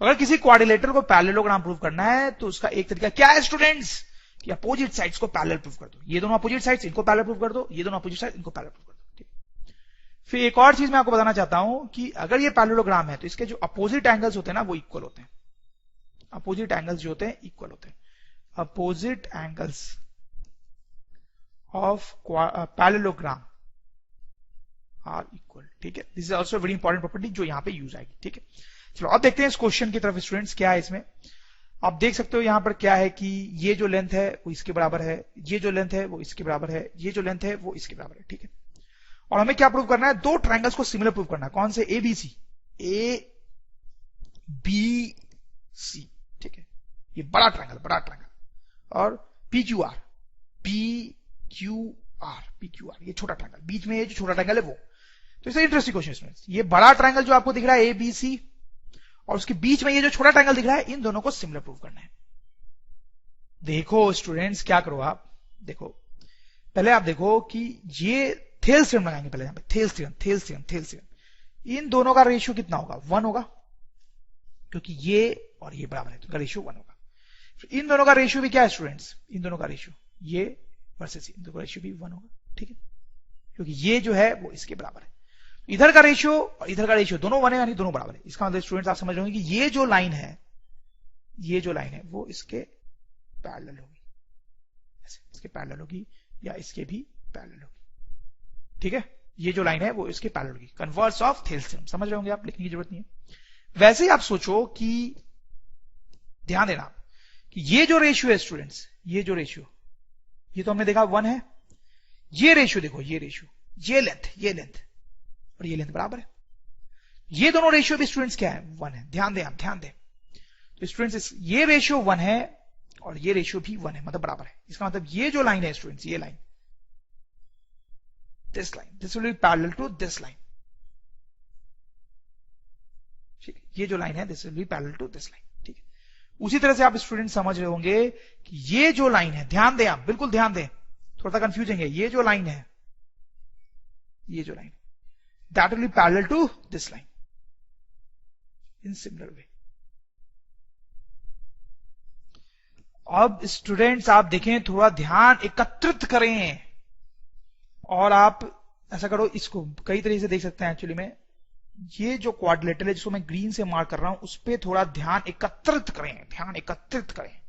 अगर किसी क्वाड्रिलेटरल को पैरेललोग्राम प्रूव करना है तो उसका एक तरीका क्या है स्टूडेंट्स, कि अपोजिट साइड्स को पैरेलल प्रूव कर दो, ये दोनों अपोजिट साइड्स इनको पैरेलल प्रूव कर दो, ये दोनों अपोजिट साइड इनको पैरेलल प्रूव कर दो, ठीक। फिर एक और चीज मैं आपको बताना चाहता हूं कि अगर ये पैरेललोग्राम है तो इसके जो अपोजिट एंगल्स होते हैं ना वो इक्वल होते हैं, अपोजिट एंगल्स जो होते हैं इक्वल होते हैं, opposite angles of parallelogram are equal, ठीक है। This is also very important property जो यहां पे यूज आएगी, ठीक है। चलो अब देखते हैं इस क्वेश्चन की तरफ स्टूडेंट्स, क्या है इसमें। आप देख सकते हो यहां पर क्या है कि ये जो लेंथ है वो इसके बराबर है, ये जो लेंथ है वो इसके बराबर है, ये जो लेंथ है वो इसके बराबर है, ठीक है। और हमें क्या प्रूव करना है, दो ट्रायंगल्स को सिमिलर प्रूव करना है, कौन से, ABC, ABC, ठीक है, ये बड़ा ट्रायंगल, और PQR, ये छोटा ट्रायंगल, बीच में ये जो छोटा ट्रायंगल है वो। तो इसे इंटरेस्टिंग क्वेश्चन स्टूडेंट्स, ये बड़ा ट्रायंगल जो आपको दिख रहा है ABC, और उसके बीच में ये जो छोटा ट्रायंगल दिख रहा है, इन दोनों को सिमिलर प्रूव करना है। देखो स्टूडेंट्स क्या करो आप, देखो पहले आप देखो कि ये थेल्स थ्योरम लगाएंगे, पहले यहां पे थेल्स थ्योरम, इन दोनों का रेशियो कितना होगा, 1 होगा, क्योंकि ये और ये बराबर है तो इनका रेशियो 1 होगा। इन दोनों का रेशियो भी क्या है स्टूडेंट्स, इन दोनों का रेशियो, ये वर्सेस इन दोनों का रेशियो भी 1 होगा, ठीक है, क्योंकि ये जो है वो इसके बराबर है। इधर का रेशियो और इधर का रेशियो दोनों 1 है, यानी दोनों बराबर है। इसका मतलब स्टूडेंट्स आप समझ रहे होंगे कि ये जो लाइन है वो इसके पैरेलल होगी, इसके पैरेलल होगी या इसके भी पैरेलल होगी, ठीक है। ये जो लाइन है वो इसके पैरेलल होगी, कन्वर्स ऑफ थेल्स थ्योरम, समझ रहे होंगे आप, लिखने की जरूरत नहीं है। वैसे ही आप सोचो कि ध्यान देना कि ये जो रेशियो है स्टूडेंट्स, ये जो रेशियो, ये तो हमने देखा 1 है, ये रेशियो देखो, ये रेशियो, ये लेंथ और ये लेंथ बराबर है। ये दोनों रेशियो भी स्टूडेंट्स क्या है, 1 है। ध्यान दें तो स्टूडेंट्स ये रेशियो 1 है और ये रेशियो भी 1 है, मतलब बराबर है। इसका मतलब ये जो लाइन है स्टूडेंट्स, ये line, this will be parallel to this line, ठीक है, ये जो लाइन है this will be parallel to this line, ठीक है। उसी तरह से आप स्टूडेंट समझ रहे होंगे कि ये जो लाइन है, ध्यान दें आप, बिल्कुल ध्यान दें, थोड़ा सा कंफ्यूजिंग है, ये जो लाइन है, that will be parallel to this line in similar way. अब स्टूडेंट्स आप देखें, थोड़ा ध्यान एकत्रित करें और आप ऐसा करो, इसको कई तरीके से देख सकते हैं एक्चुअली में। ये जो क्वाड्रिलेटरल है जिसको मैं ग्रीन से मार्क कर रहा हूं, उस पर थोड़ा ध्यान एकत्रित करें,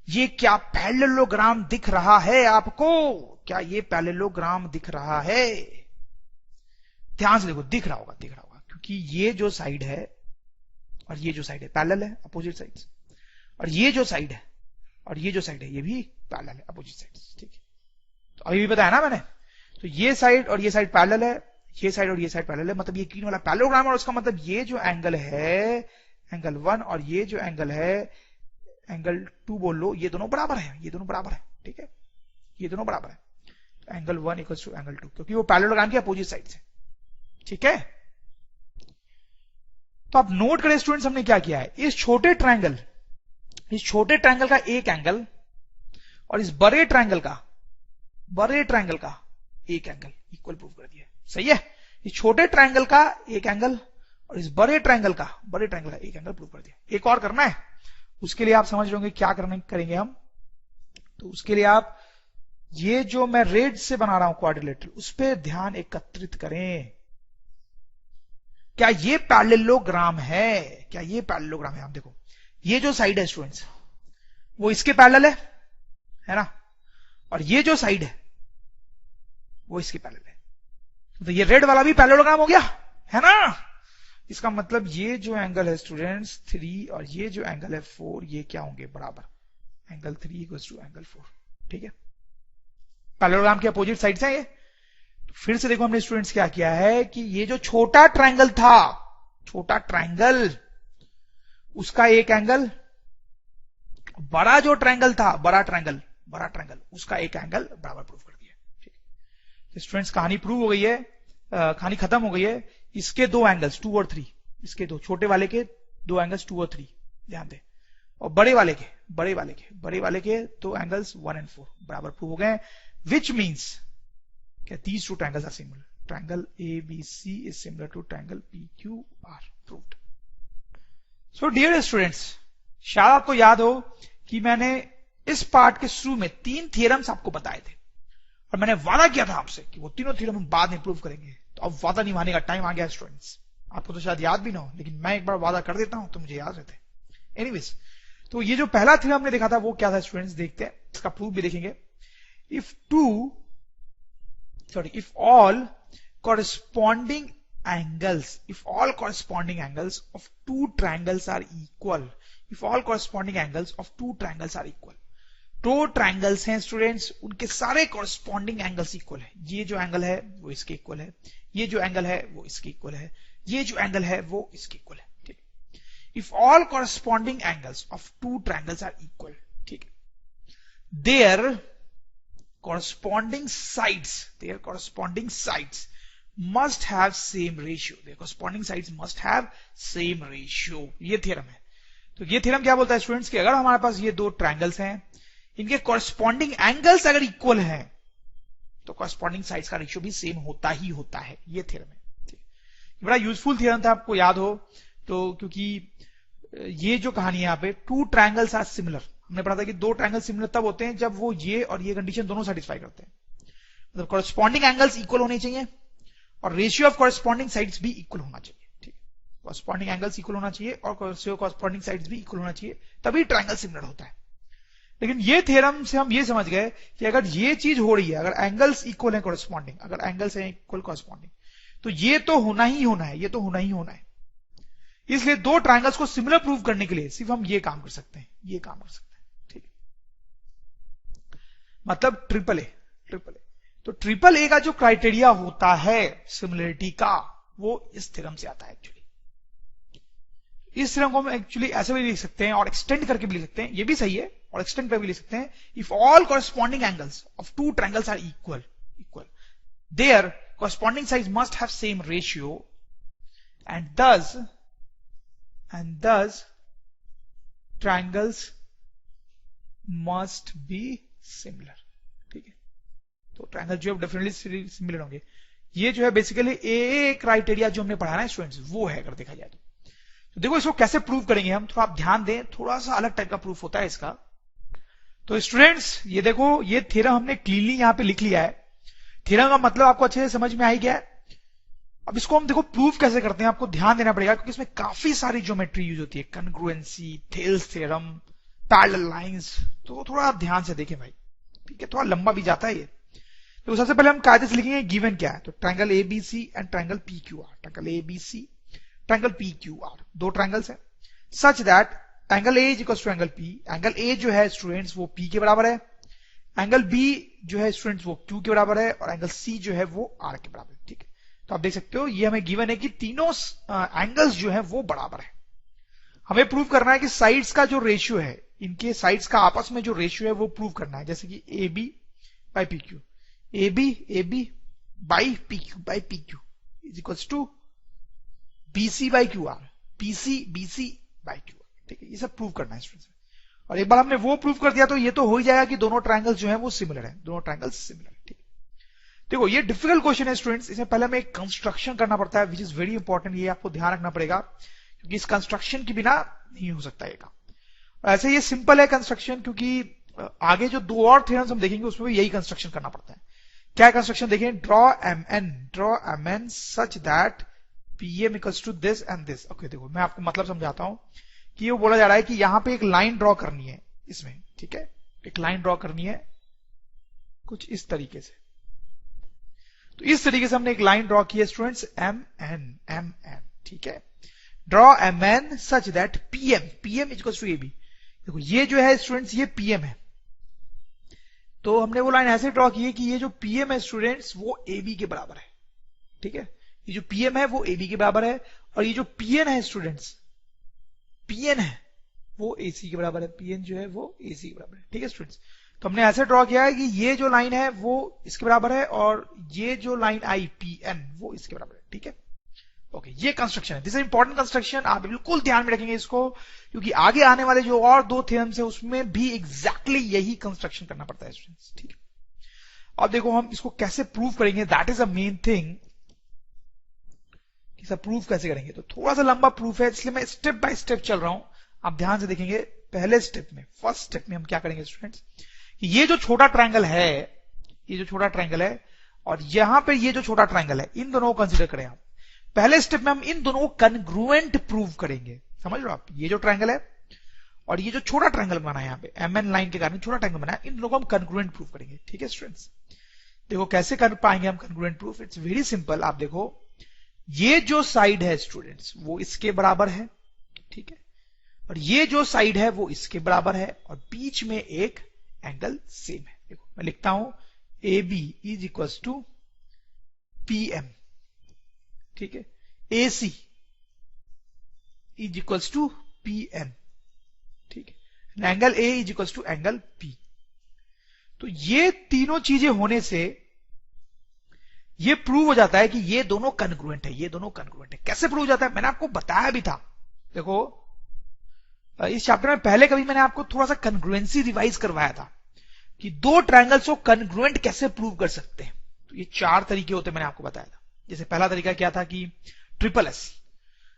ये क्या पैरेललोग्राम दिख रहा है आपको, क्या ये पैरेललोग्राम दिख रहा है, ध्यान से देखो, दिख रहा होगा, क्योंकि ये जो साइड है और ये जो साइड है पैरेलल है, अपोजिट साइड्स, और ये जो साइड है और ये जो साइड है ये भी पैरेलल है, अपोजिट साइड्स। ठीक है, तो अभी भी बताया ना मैंने। तो ये साइड और ये साइड पैरेलल है, ये साइड और ये साइड पैरेलल है, मतलब ये ग्रीन वाला पैरेललोग्राम, और उसका मतलब ये जो एंगल है एंगल 1 और ये जो एंगल है एंगल 2 बोल लो, ये दोनों बराबर है, ये दोनों बराबर है। ठीक है, ये दोनों बराबर है। एंगल 1 इक्वल्स टू एंगल 2, क्योंकि वो पैरेललोग्राम की अपोजिट साइड से। ठीक है, तो आप नोट करें स्टूडेंट्स, हमने क्या किया है, इस छोटे ट्रायंगल का एक एंगल और इस बड़े ट्रायंगल का एक एंगल इक्वल प्रूव कर दिया। सही है, इस छोटे ट्रायंगल का एक एंगल और इस बड़े ट्रायंगल का एक एंगल प्रूव कर दिया। एक और करना है, उसके लिए आप समझ रहे होंगे क्या करेंगे हम। तो उसके लिए आप ये जो मैं रेड से बना रहा हूं क्वाड्रिलेटरल, उस पर ध्यान एकत्रित करें। क्या ये पैरेललोग्राम है? क्या ये पैरेललोग्राम है? आप देखो, ये जो साइड है स्टूडेंट्स वो इसके पैरेलल है ना, और ये जो साइड है वो इसके पैरेलल है। तो ये रेड वाला भी पैरेललोग्राम हो गया है ना। इसका मतलब ये जो एंगल है स्टूडेंट्स 3 और ये जो एंगल है 4, ये क्या होंगे? बराबर। Angle 3 equals to angle 4। ठीक है, पैरेललोग्राम के अपोजिट साइड से ये। तो फिर से देखो हमने स्टूडेंट्स क्या किया है कि ये जो छोटा ट्रायंगल था, छोटा ट्रायंगल, उसका एक एंगल, बड़ा जो ट्रायंगल था, बड़ा ट्रायंगल उसका एक एंगल बराबर प्रूव कर दिया। ठीक है स्टूडेंट्स, कहानी प्रूव हो गई है, कहानी खत्म हो गई है। इसके दो एंगल्स 2 और 3, इसके दो छोटे वाले के दो एंगल्स 2 और 3 ध्यान दे, और बड़े वाले के दो एंगल्स 1 और 4 बराबर प्रूव हो गए। Which means these two triangles are similar. Triangle ABC is similar to triangle PQR. Proved. So dear students, शायद आपको याद हो कि मैंने इस पार्ट के शुरू में 3 थ्योरम्स आपको बताए थे और मैंने वादा किया था आपसे कि वो तीनों थ्योरम हम बाद में प्रूव करेंगे। तो अब वादा निभाने का टाइम आ गया स्टूडेंट्स। आपको तो शायद याद भी ना हो, लेकिन मैं एक बार वादा कर देता हूं तो मुझे याद रहता है। एनीवेज, तो ये जो पहला थ्योरम हमने देखा था वो क्या था स्टूडेंट्स, देखते हैं, इसका प्रूफ भी देखेंगे। If all corresponding angles of two triangles are equal, दो ट्रायंगल्स हैं स्टूडेंट्स, उनके सारे कॉरेस्पॉन्डिंग एंगल्स इक्वल है। ये जो एंगल है वो इसके इक्वल है, ये जो एंगल है वो इसके इक्वल है, ये जो एंगल है वो इसके इक्वल है। ठीक है, if all corresponding angles of two triangles are equal, ठीक है, there corresponding sides must have same ratio. Their corresponding sides must have same ratio. ये थ्योरम है। तो ये थ्योरम क्या बोलता है स्टूडेंट्स कि अगर हमारे पास ये दो ट्रायंगल्स हैं, इनके कॉरेस्पॉन्डिंग एंगल्स अगर इक्वल हैं तो कॉरेस्पॉन्डिंग साइड्स का रेशियो भी सेम होता ही होता है। ये थ्योरम है। बड़ा यूजफुल थ्योरम था, आपको याद हो तो, क्योंकि ये जो कहानी है यहाँ पे, टू ट्रायंगल्स आर सिमिलर, हमने पढ़ा था कि दो ट्रायंगल सिमिलर तब होते हैं जब वो ये और ये कंडीशन दोनों सेटिस्फाई करते हैं। मतलब कॉरेस्पॉन्डिंग एंगल्स इक्वल होने चाहिए और रेशियो ऑफ कॉरेस्पॉन्डिंग साइड्स भी इक्वल होना चाहिए। ठीक है, कॉरेस्पॉन्डिंग एंगल्स इक्वल होना चाहिए और रेशियो ऑफ कॉरेस्पॉन्डिंग साइड्स भी इक्वल होना चाहिए, तभी ट्रायंगल सिमिलर होता है। लेकिन ये थ्योरम से हम ये समझ गए कि अगर ये चीज हो रही है, अगर एंगल्स इक्वल है कॉरेस्पॉन्डिंग, अगर एंगल्स है इक्वल कॉरेस्पॉन्डिंग, तो ये तो होना ही होना है, ये तो होना ही होना है। इसलिए दो ट्रायंगल्स को सिमिलर प्रूव करने के लिए सिर्फ हम ये काम कर सकते हैं, ये काम कर सकते हैं। मतलब ट्रिपल ए। तो ट्रिपल ए का जो क्राइटेरिया होता है सिमिलरिटी का, वो इस थ्योरम से आता है एक्चुअली। इस थ्योरम को हम एक्चुअली ऐसे भी लिख सकते हैं और एक्सटेंड करके भी लिख सकते हैं, ये भी सही है, और एक्सटेंड करके भी लिख सकते हैं। If all corresponding angles of two triangles are equal, there corresponding sides must have same ratio and thus triangles must be similar. ठीक है, तो ट्रायंगल जो है डेफिनेटली सिमिलर होंगे। ये जो है बेसिकली ए क्राइटेरिया जो हमने पढ़ा ना स्टूडेंट्स, वो है अगर देखा जाए तो देखो इसको कैसे प्रूव करेंगे हम, थोड़ा आप ध्यान दें, थोड़ा सा अलग टाइप का प्रूफ होता है इसका। तो स्टूडेंट्स ये देखो, ये थ्योरम हमने क्लीनली यहां पे लिख लिया है। थ्योरम का मतलब आपको अच्छे से समझ में आ ही गया है। अब इसको हम देखो प्रूफ कैसे करते हैं, आपको ध्यान देना पड़ेगा क्योंकि इसमें काफी सारी ज्योमेट्री यूज होती है, कन्ग्रुएंसी, थेल्स थ्योरम, पैरेलल लाइंस, तो थोड़ा आप ध्यान से देखें भाई। ठीक है, थोड़ा लंबा भी जाता है ये। तो सबसे पहले हम कायदे से लिखेंगे गिवन क्या है, तो triangle ABC and triangle PQR, triangle ABC triangle P Q R, दो ट्रायंगल्स हैं, such that angle A is equal to angle P, angle A जो है स्टूडेंट्स वो पी के बराबर है, एंगल बी जो है स्टूडेंट्स वो क्यू के बराबर है, और एंगल सी जो है वो आर के बराबर है। ठीक है, तो आप देख सकते हो ये हमें गिवन है कि तीनों एंगल्स जो है वो बराबर है। हमें प्रूव करना है कि साइड्स का जो रेशियो है, इनके साइड्स का आपस में जो रेशियो है वो प्रूव करना है, जैसे कि A B by P Q, A B by P Q is equals to B C by Q R, B C by Q R. ठीक है, ये सब प्रूव करना है स्टूडेंट्स। और एक बार हमने वो प्रूव कर दिया तो ये तो हो ही जाएगा कि दोनों ट्रायंगल्स जो है वो सिमिलर है, दोनों ट्रायंगल्स सिमिलर है। ठीक है, देखो ये डिफिकल्ट क्वेश्चन है स्टूडेंट्स, इसमें पहले हमें एक कंस्ट्रक्शन करना पड़ता है, विच इज वेरी इंपॉर्टेंट, ये आपको ध्यान रखना पड़ेगा क्योंकि इस कंस्ट्रक्शन के बिना नहीं हो सकता ये काम। ऐसे ये सिंपल है कंस्ट्रक्शन, क्योंकि आगे जो दो और थ्योरम्स हम देखेंगे उसमें भी यही कंस्ट्रक्शन करना पड़ता है। क्या कंस्ट्रक्शन देखें, draw M N such that P M equals to this and this. Okay, देखो मैं आपको मतलब समझाता हूं कि ये बोला जा रहा है कि यहां पे एक लाइन ड्रॉ करनी है इसमें। ठीक है, एक लाइन ड्रॉ करनी है कुछ इस तरीके से, तो इस तरीके से हमने एक लाइन ड्रॉ की है स्टूडेंट्स, एम एन। ठीक है, draw M N such that P M equals to A B. देखो ये जो है स्टूडेंट्स ये पी एम है, तो हमने वो लाइन ऐसे ड्रॉ की है कि ये जो पी एम है स्टूडेंट्स वो ए बी के बराबर है। ठीक है, ये जो पी एम है वो ए बी के बराबर है, और ये जो पी एन है स्टूडेंट्स, पी एन है वो AC के बराबर है, पीएन जो है वो AC के बराबर है। ठीक है स्टूडेंट्स, तो हमने ऐसे ड्रॉ किया है कि ये जो लाइन है वो इसके बराबर है, और ये जो लाइन आई PN वो इसके बराबर है। ठीक है, ओके, ये कंस्ट्रक्शन है, दिस इज इंपॉर्टेंट कंस्ट्रक्शन, आप बिल्कुल ध्यान में रखेंगे इसको, क्योंकि आगे आने वाले जो और दो थ्योरम्स है उसमें भी एग्जैक्टली यही कंस्ट्रक्शन करना पड़ता है स्टूडेंट्स। ठीक है, अब देखो हम इसको कैसे प्रूव करेंगे, that is a main thing, कि सब प्रूव कैसे करेंगे। तो थोड़ा सा लंबा प्रूफ है, इसलिए मैं स्टेप बाय स्टेप चल रहा हूं, आप ध्यान से देखेंगे। पहले स्टेप में, फर्स्ट स्टेप में हम क्या करेंगे स्टूडेंट्स, ये जो छोटा ट्रायंगल है, ये जो छोटा ट्रायंगल है, और यहां पे ये जो छोटा ट्रायंगल है, इन दोनों को कंसीडर करें आप। पहले स्टेप में हम इन दोनों को कन्ग्रुएंट प्रूव करेंगे, समझ लो आप, ये जो ट्रायंगल है और ये जो छोटा ट्रायंगल बना है यहाँ पे MN लाइन के कारण छोटा ट्रायंगल बना है, इन दोनों को हम कन्ग्रुएंट प्रूव करेंगे। ठीक है स्टूडेंट्स, देखो कैसे कर पाएंगे हम congruent proof, it's very simple. आप देखो ये जो साइड है स्टूडेंट्स वो इसके बराबर है, ठीक है, और ये जो साइड है वो इसके बराबर है, और बीच में एक एंगल सेम है। देखो मैं लिखता हूं AB is equal to PM, ठीक है, AC is equal to PN, ठीक है, angle A is equal to angle P। तो ये तीनों चीजें होने से ये प्रूव हो जाता है कि ये दोनों कन्ग्रुएंट है, ये दोनों कन्ग्रुएंट है। कैसे प्रूव हो जाता है, मैंने आपको बताया भी था। देखो इस चैप्टर में पहले कभी मैंने आपको थोड़ा सा कन्ग्रुएंसी रिवाइज करवाया था कि दो ट्रायंगल्स को कन्ग्रुएंट कैसे प्रूव कर सकते हैं। तो ये चार तरीके होते मैंने आपको बताया था। जैसे पहला तरीका क्या था कि ट्रिपल एस,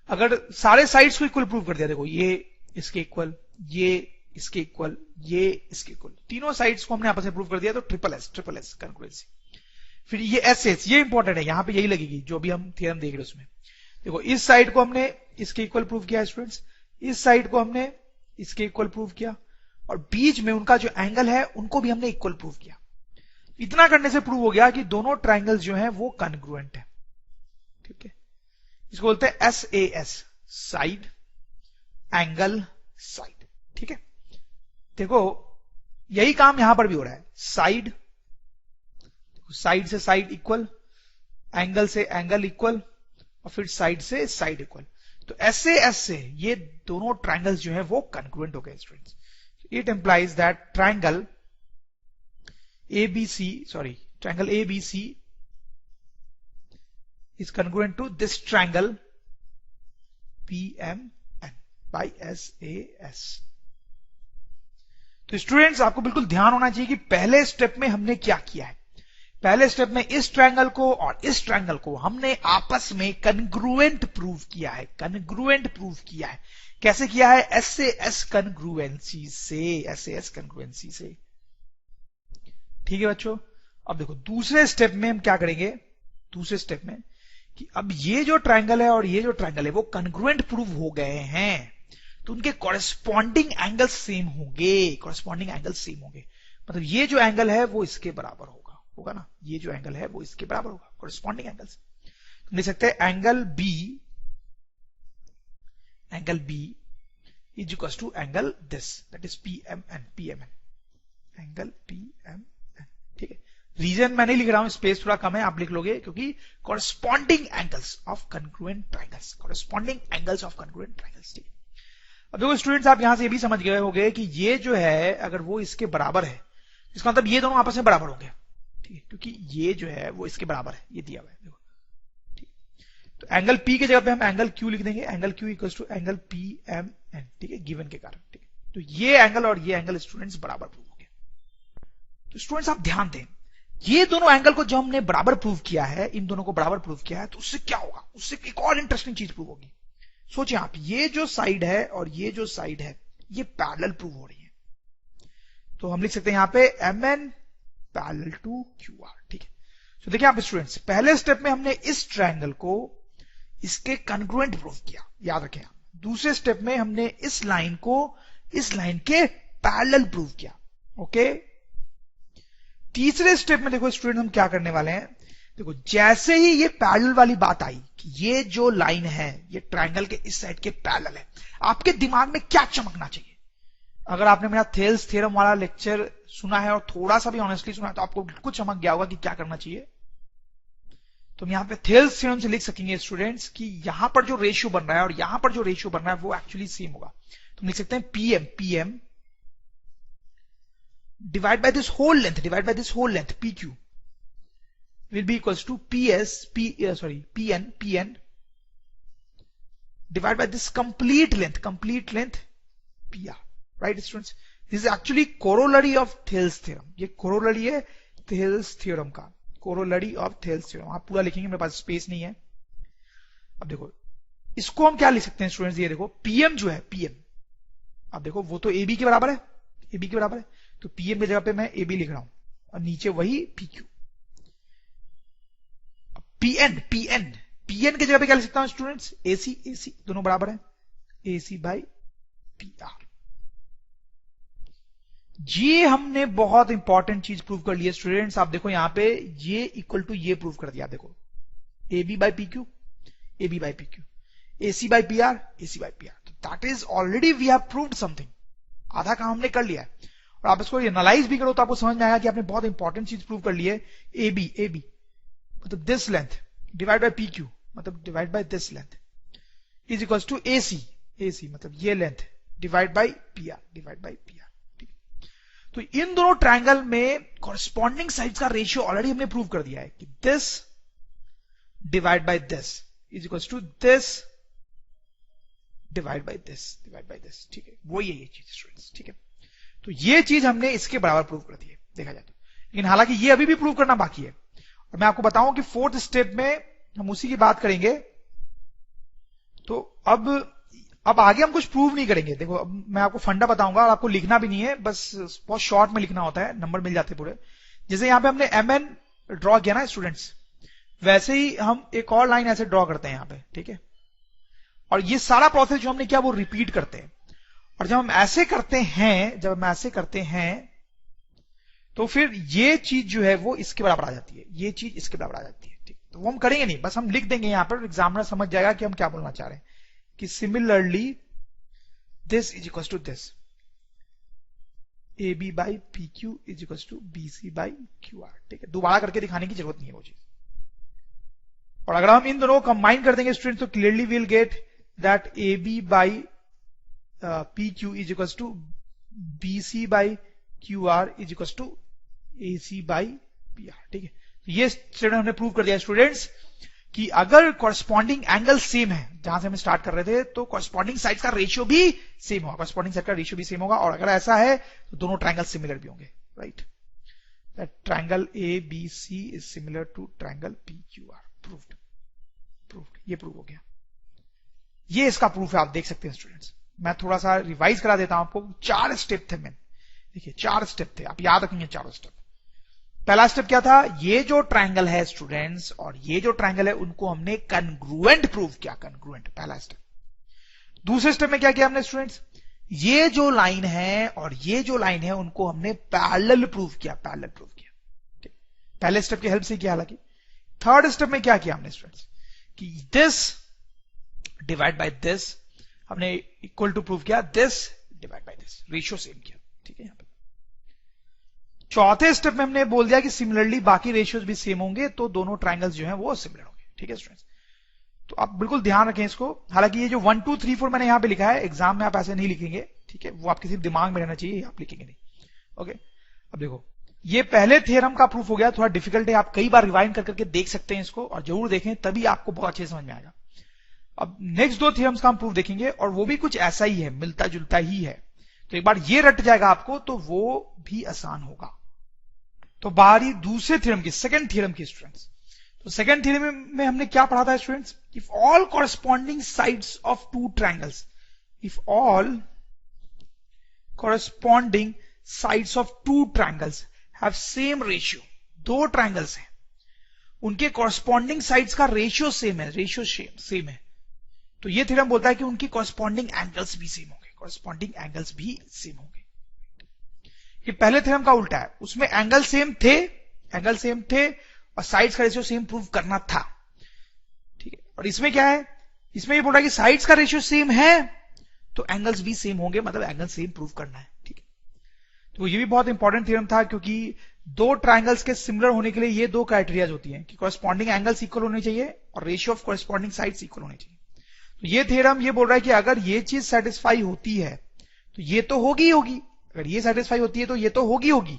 अगर सारे साइड्स को इक्वल प्रूव कर दिया, देखो ये इसके इक्वल, ये इसके इक्वल, ये इसके इक्वल, तीनों साइड्स को हमने आपस में प्रूव कर दिया, तो ट्रिपल एस कन्ग्रुएंसी। फिर ये एस, ये इंपॉर्टेंट है, यहां पे यही लगेगी जो भी हम थ्योरम देख रहे हैं उसमें। देखो इस साइड को हमने इसके इक्वल प्रूव किया स्टूडेंट्स, इस साइड को हमने इसके इक्वल प्रूव किया, और बीच में उनका जो एंगल है उनको भी हमने इक्वल प्रूव किया। इतना करने से प्रूव हो गया कि दोनों ट्रायंगल्स जो हैं वो कन्ग्रुएंट है। ठीक है, इसको बोलते हैं SAS, साइड एंगल साइड। ठीक है, देखो यही काम यहां पर भी हो रहा है, साइड से साइड इक्वल, एंगल से एंगल इक्वल, और फिर साइड से साइड इक्वल। तो SAS से ये दोनों ट्रायंगल्स जो है वो कन्ग्रुएंट हो गए students. It implies that triangle ABC is congruent to this triangle PMN by SAS। तो स्टूडेंट्स आपको बिल्कुल ध्यान होना चाहिए कि पहले स्टेप में हमने क्या किया है। पहले स्टेप में इस ट्रायंगल को और इस ट्रायंगल को हमने आपस में कन्ग्रुएंट प्रूव किया है, कन्ग्रुएंट प्रूव किया है। कैसे किया है, SAS कन्ग्रुएंसी से। ठीक है बच्चों, अब देखो दूसरे स्टेप में हम क्या करेंगे, दूसरे स्टेप में कि अब ये जो ट्रायंगल है और ये जो ट्रायंगल है वो कन्ग्रुएंट प्रूव हो गए हैं, तो उनके कॉरेस्पॉन्डिंग एंगल सेम होंगे, मतलब ये जो एंगल है वो इसके बराबर होगा ना, ये जो एंगल है वो इसके बराबर होगा, कॉरेस्पॉन्डिंग एंगल्स। लिख सकते हैं angle B angle B is equal to angle this, that is PMN, angle PMN, ठीक है। रीजन मैं नहीं लिख रहा हूं, स्पेस थोड़ा कम है, आप लिख लोगे, क्योंकि corresponding angles of congruent triangles, corresponding angles of congruent triangles, ठीक है। अब देखो स्टूडेंट्स, आप यहां से ये भी समझ गए होंगे कि ये जो है अगर वो इसके बराबर है, इसका मतलब ये दोनों आपस में बराबर होंगे, ठीक है, क्योंकि ये जो है वो इसके बराबर है, ये दिया हुआ है, देखो, ठीक। तो एंगल P की जगह पे हम एंगल Q लिख देंगे, angle Q equal to angle PMN, ठीक है, गिवन के कारण, ठीक है। तो ये एंगल और ये एंगल स्टूडेंट्स बराबर प्रूव हो गए। तो स्टूडेंट्स आप ध्यान दें, ये दोनों एंगल को जो हमने बराबर प्रूव किया है, इन दोनों को बराबर प्रूव किया है, तो उससे क्या होगा, उससे एक और इंटरेस्टिंग चीज प्रूव होगी। सोचिए आप, ये जो साइड है और ये जो साइड है, ये पैरेलल प्रूव हो रही है। तो हम लिख सकते हैं यहां पे MN पैरेलल टू QR, ठीक है। तो देखिए आप स्टूडेंट्स, पहले स्टेप में हमने इस ट्रायंगल को इसके कॉन्ग्रुएंट प्रूव किया, याद रखें। दूसरे स्टेप में हमने इस लाइन को इस लाइन के पैरेलल प्रूव किया, ओके। तीसरे स्टेप में देखो स्टूडेंट, हम क्या करने वाले हैं, देखो जैसे ही ये पैरेलल वाली बात आई कि ये जो लाइन है ये ट्रायंगल के इस साइड के पैरेलल है, आपके दिमाग में क्या चमकना चाहिए? अगर आपने मेरा थेल्स थ्योरम वाला लेक्चर सुना है और थोड़ा सा भी ऑनेस्टली सुना है, तो आपको बिल्कुल चमक गया होगा कि क्या करना चाहिए। तो हम यहां पे थेल्स थ्योरम से लिख सकेंगे स्टूडेंट्स कि यहां पर जो रेशियो बन रहा है और यहां पर जो रेशियो बन रहा है वो एक्चुअली सेम होगा। तो हम लिख सकते हैं PM divide by this whole length PQ will be equals to PN divide by this complete length PR, right students? This is actually corollary of Thales theorem. ये corollary है Thales theorem का, corollary of Thales theorem। आप पूरा लिखेंगे, मेरे पास space नहीं है। अब देखो इसको हम क्या लिख सकते हैं स्टूडेंट्स, ये देखो PM जो है PM, अब देखो वो तो AB के बराबर है, AB के बराबर है, तो PM की जगह पे मैं AB लिख रहा हूं और नीचे वही PQ। PN की जगह पे क्या लिख सकता हूं स्टूडेंट्स, AC दोनों बराबर है, AC बाई PR। ये हमने बहुत इंपॉर्टेंट चीज प्रूव कर ली है स्टूडेंट्स। आप देखो यहां पे ये इक्वल टू ये प्रूव कर दिया, देखो AB by PQ, AB by PQ, AC by PR, AC by PR। तो that is already we have proved something, आधा काम हमने कर लिया है। और आप इसको एनालाइज भी करो तो आपको समझ में आएगा कि आपने बहुत इंपॉर्टेंट चीज प्रूव कर ली है। AB मतलब this length divide by PQ मतलब divide by this length is equal to AC मतलब ये लेंथ डिवाइड बाय PR, ठीक। तो इन दोनों ट्रायंगल में कॉरस्पॉन्डिंग साइड्स का रेशियो ऑलरेडी हमने प्रूव कर दिया है कि this divide by this is equal to this divide by this, ठीक है। वो ये चीज स्टूडेंट्स, ठीक है। तो ये चीज हमने इसके बराबर प्रूव कर दी है, देखा जाए तो। लेकिन हालांकि ये अभी भी प्रूव करना बाकी है, और मैं आपको बताऊं कि फोर्थ स्टेप में हम उसी की बात करेंगे। तो अब आगे हम कुछ प्रूव नहीं करेंगे। देखो अब मैं आपको फंडा बताऊंगा और आपको लिखना भी नहीं है, बस बहुत शॉर्ट में लिखना होता है, नंबर मिल जाते पूरे। जैसे यहां पे हमने MN ड्रॉ किया ना स्टूडेंट्स, वैसे ही हम एक और लाइन ऐसे ड्रॉ करते हैं यहां पे, ठीक है। और ये सारा प्रोसेस जो हमने किया वो रिपीट करते हैं। और जब हम ऐसे करते हैं तो फिर ये चीज जो है वो इसके बराबर आ जाती है, ये चीज इसके बराबर आ जाती है, ठीक। तो वो हम करेंगे नहीं, बस हम लिख देंगे यहां पर, एग्जामिनर समझ जाएगा कि हम क्या बोलना चाह रहे हैं, कि similarly this is equal to this, AB by PQ is equal to BC by QR, ठीक है। दोबारा करके दिखाने की जरूरत नहीं है वो चीज। और अगर हम इन दोनों को कंबाइन कर देंगे स्टूडेंट, तो clearly will get that AB by PQ is equal to BC by QR is equal to AC by PR, ठीक है। तो ये स्टेटमेंट हमने प्रूव कर दिया स्टूडेंट्स कि अगर कॉरस्पॉन्डिंग एंगल सेम है, जहां से हम स्टार्ट कर रहे थे, तो कॉरस्पॉन्डिंग साइड का रेशियो भी सेम होगा, और अगर ऐसा है तो दोनों ट्रायंगल सिमिलर भी होंगे, right. That triangle ABC is similar to triangle PQR, proved, ये प्रूव हो गया। ये इसका प्रूफ है, आप देख सकते हैं स्टूडेंट्स। मैं थोड़ा सा रिवाइज करा देता हूं आपको। 4 स्टेप थे मैंने, देखिए 4 स्टेप थे, आप याद रखेंगे चारों स्टेप। पहला स्टेप क्या था, ये जो ट्रायंगल है स्टूडेंट्स और ये जो ट्रायंगल है उनको हमने कॉन्ग्रुएंट प्रूव किया, कॉन्ग्रुएंट, पहला स्टेप। दूसरे स्टेप में क्या किया हमने स्टूडेंट्स, ये जो लाइन है और ये जो लाइन है उनको हमने पैरेलल प्रूव किया, पहले स्टेप की हेल्प से किया। हालांकि थर्ड स्टेप में क्या किया हमने स्टूडेंट्स, कि दिस डिवाइड बाय दिस हमने इक्वल टू प्रूव किया this divide by this, ratio same किया, ठीक है। यहाँ पे चौथे स्टेप में हमने बोल दिया कि सिमिलरली बाकी रेशियोज भी सेम होंगे, तो दोनों ट्राइंगल्स जो हैं वो सिमिलर होंगे, ठीक है स्टूडेंट्स। तो आप बिल्कुल ध्यान रखें इसको। हालांकि ये जो 1 2 3 4 मैंने यहां पे लिखा है, एग्जाम में आप ऐसे नहीं लिखेंगे, ठीक है, वो आपके सिर्फ दिमाग में रहना चाहिए, आप लिखेंगे नहीं। ओके, अब देखो ये पहले थ्योरम का प्रूफ हो गया, थोड़ा डिफिकल्ट है, आप कई बार रिवाइंड कर करके देख सकते हैं इसको, और जरूर देखें, तभी आपको बहुत अच्छे से समझ में आएगा। अब नेक्स्ट दो थ्योरम्स का हम प्रूफ देखेंगे, और वो भी कुछ ऐसा ही है, मिलता जुलता ही है। तो एक बार ये रट जाएगा आपको तो वो भी आसान होगा। तो बारी दूसरे थ्योरम की, सेकंड थ्योरम की स्टूडेंट्स। तो सेकंड थ्योरम में हमने क्या पढ़ा था students? If all corresponding sides of two triangles, if all corresponding sides of two triangles have same ratio, दो ट्रायंगल्स हैं, उनके कॉरेस्पॉन्डिंग साइड्स का रेशियो सेम है, रेशियो सेम है, तो ये थ्योरम बोलता है कि उनकी कॉरेस्पॉन्डिंग एंगल्स भी सेम होंगे, कॉरेस्पॉन्डिंग एंगल्स भी सेम होंगे। ये पहले थ्योरम का उल्टा है, उसमें एंगल सेम थे और साइड्स का रेशियो सेम प्रूव करना था, ठीक है। और इसमें क्या है, इसमें ये बोल रहा है कि साइड्स का रेशियो सेम है तो एंगल्स भी सेम होंगे, मतलब एंगल सेम प्रूव करना है, ठीक है। तो ये भी बहुत इंपॉर्टेंट थ्योरम था, क्योंकि दो ट्राइंगल्स के सिमिलर होने के लिए ये दो क्राइटेरिया होती हैं कि कॉरेस्पॉन्डिंग एंगल्स इक्वल होने चाहिए और ratio of corresponding sides equal होने चाहिए। तो ये थ्योरम ये बोल रहा है कि अगर ये चीज सेटिस्फाई होती है तो ये तो होगी, अगर ये सेटिस्फाई होती है तो ये तो होगी।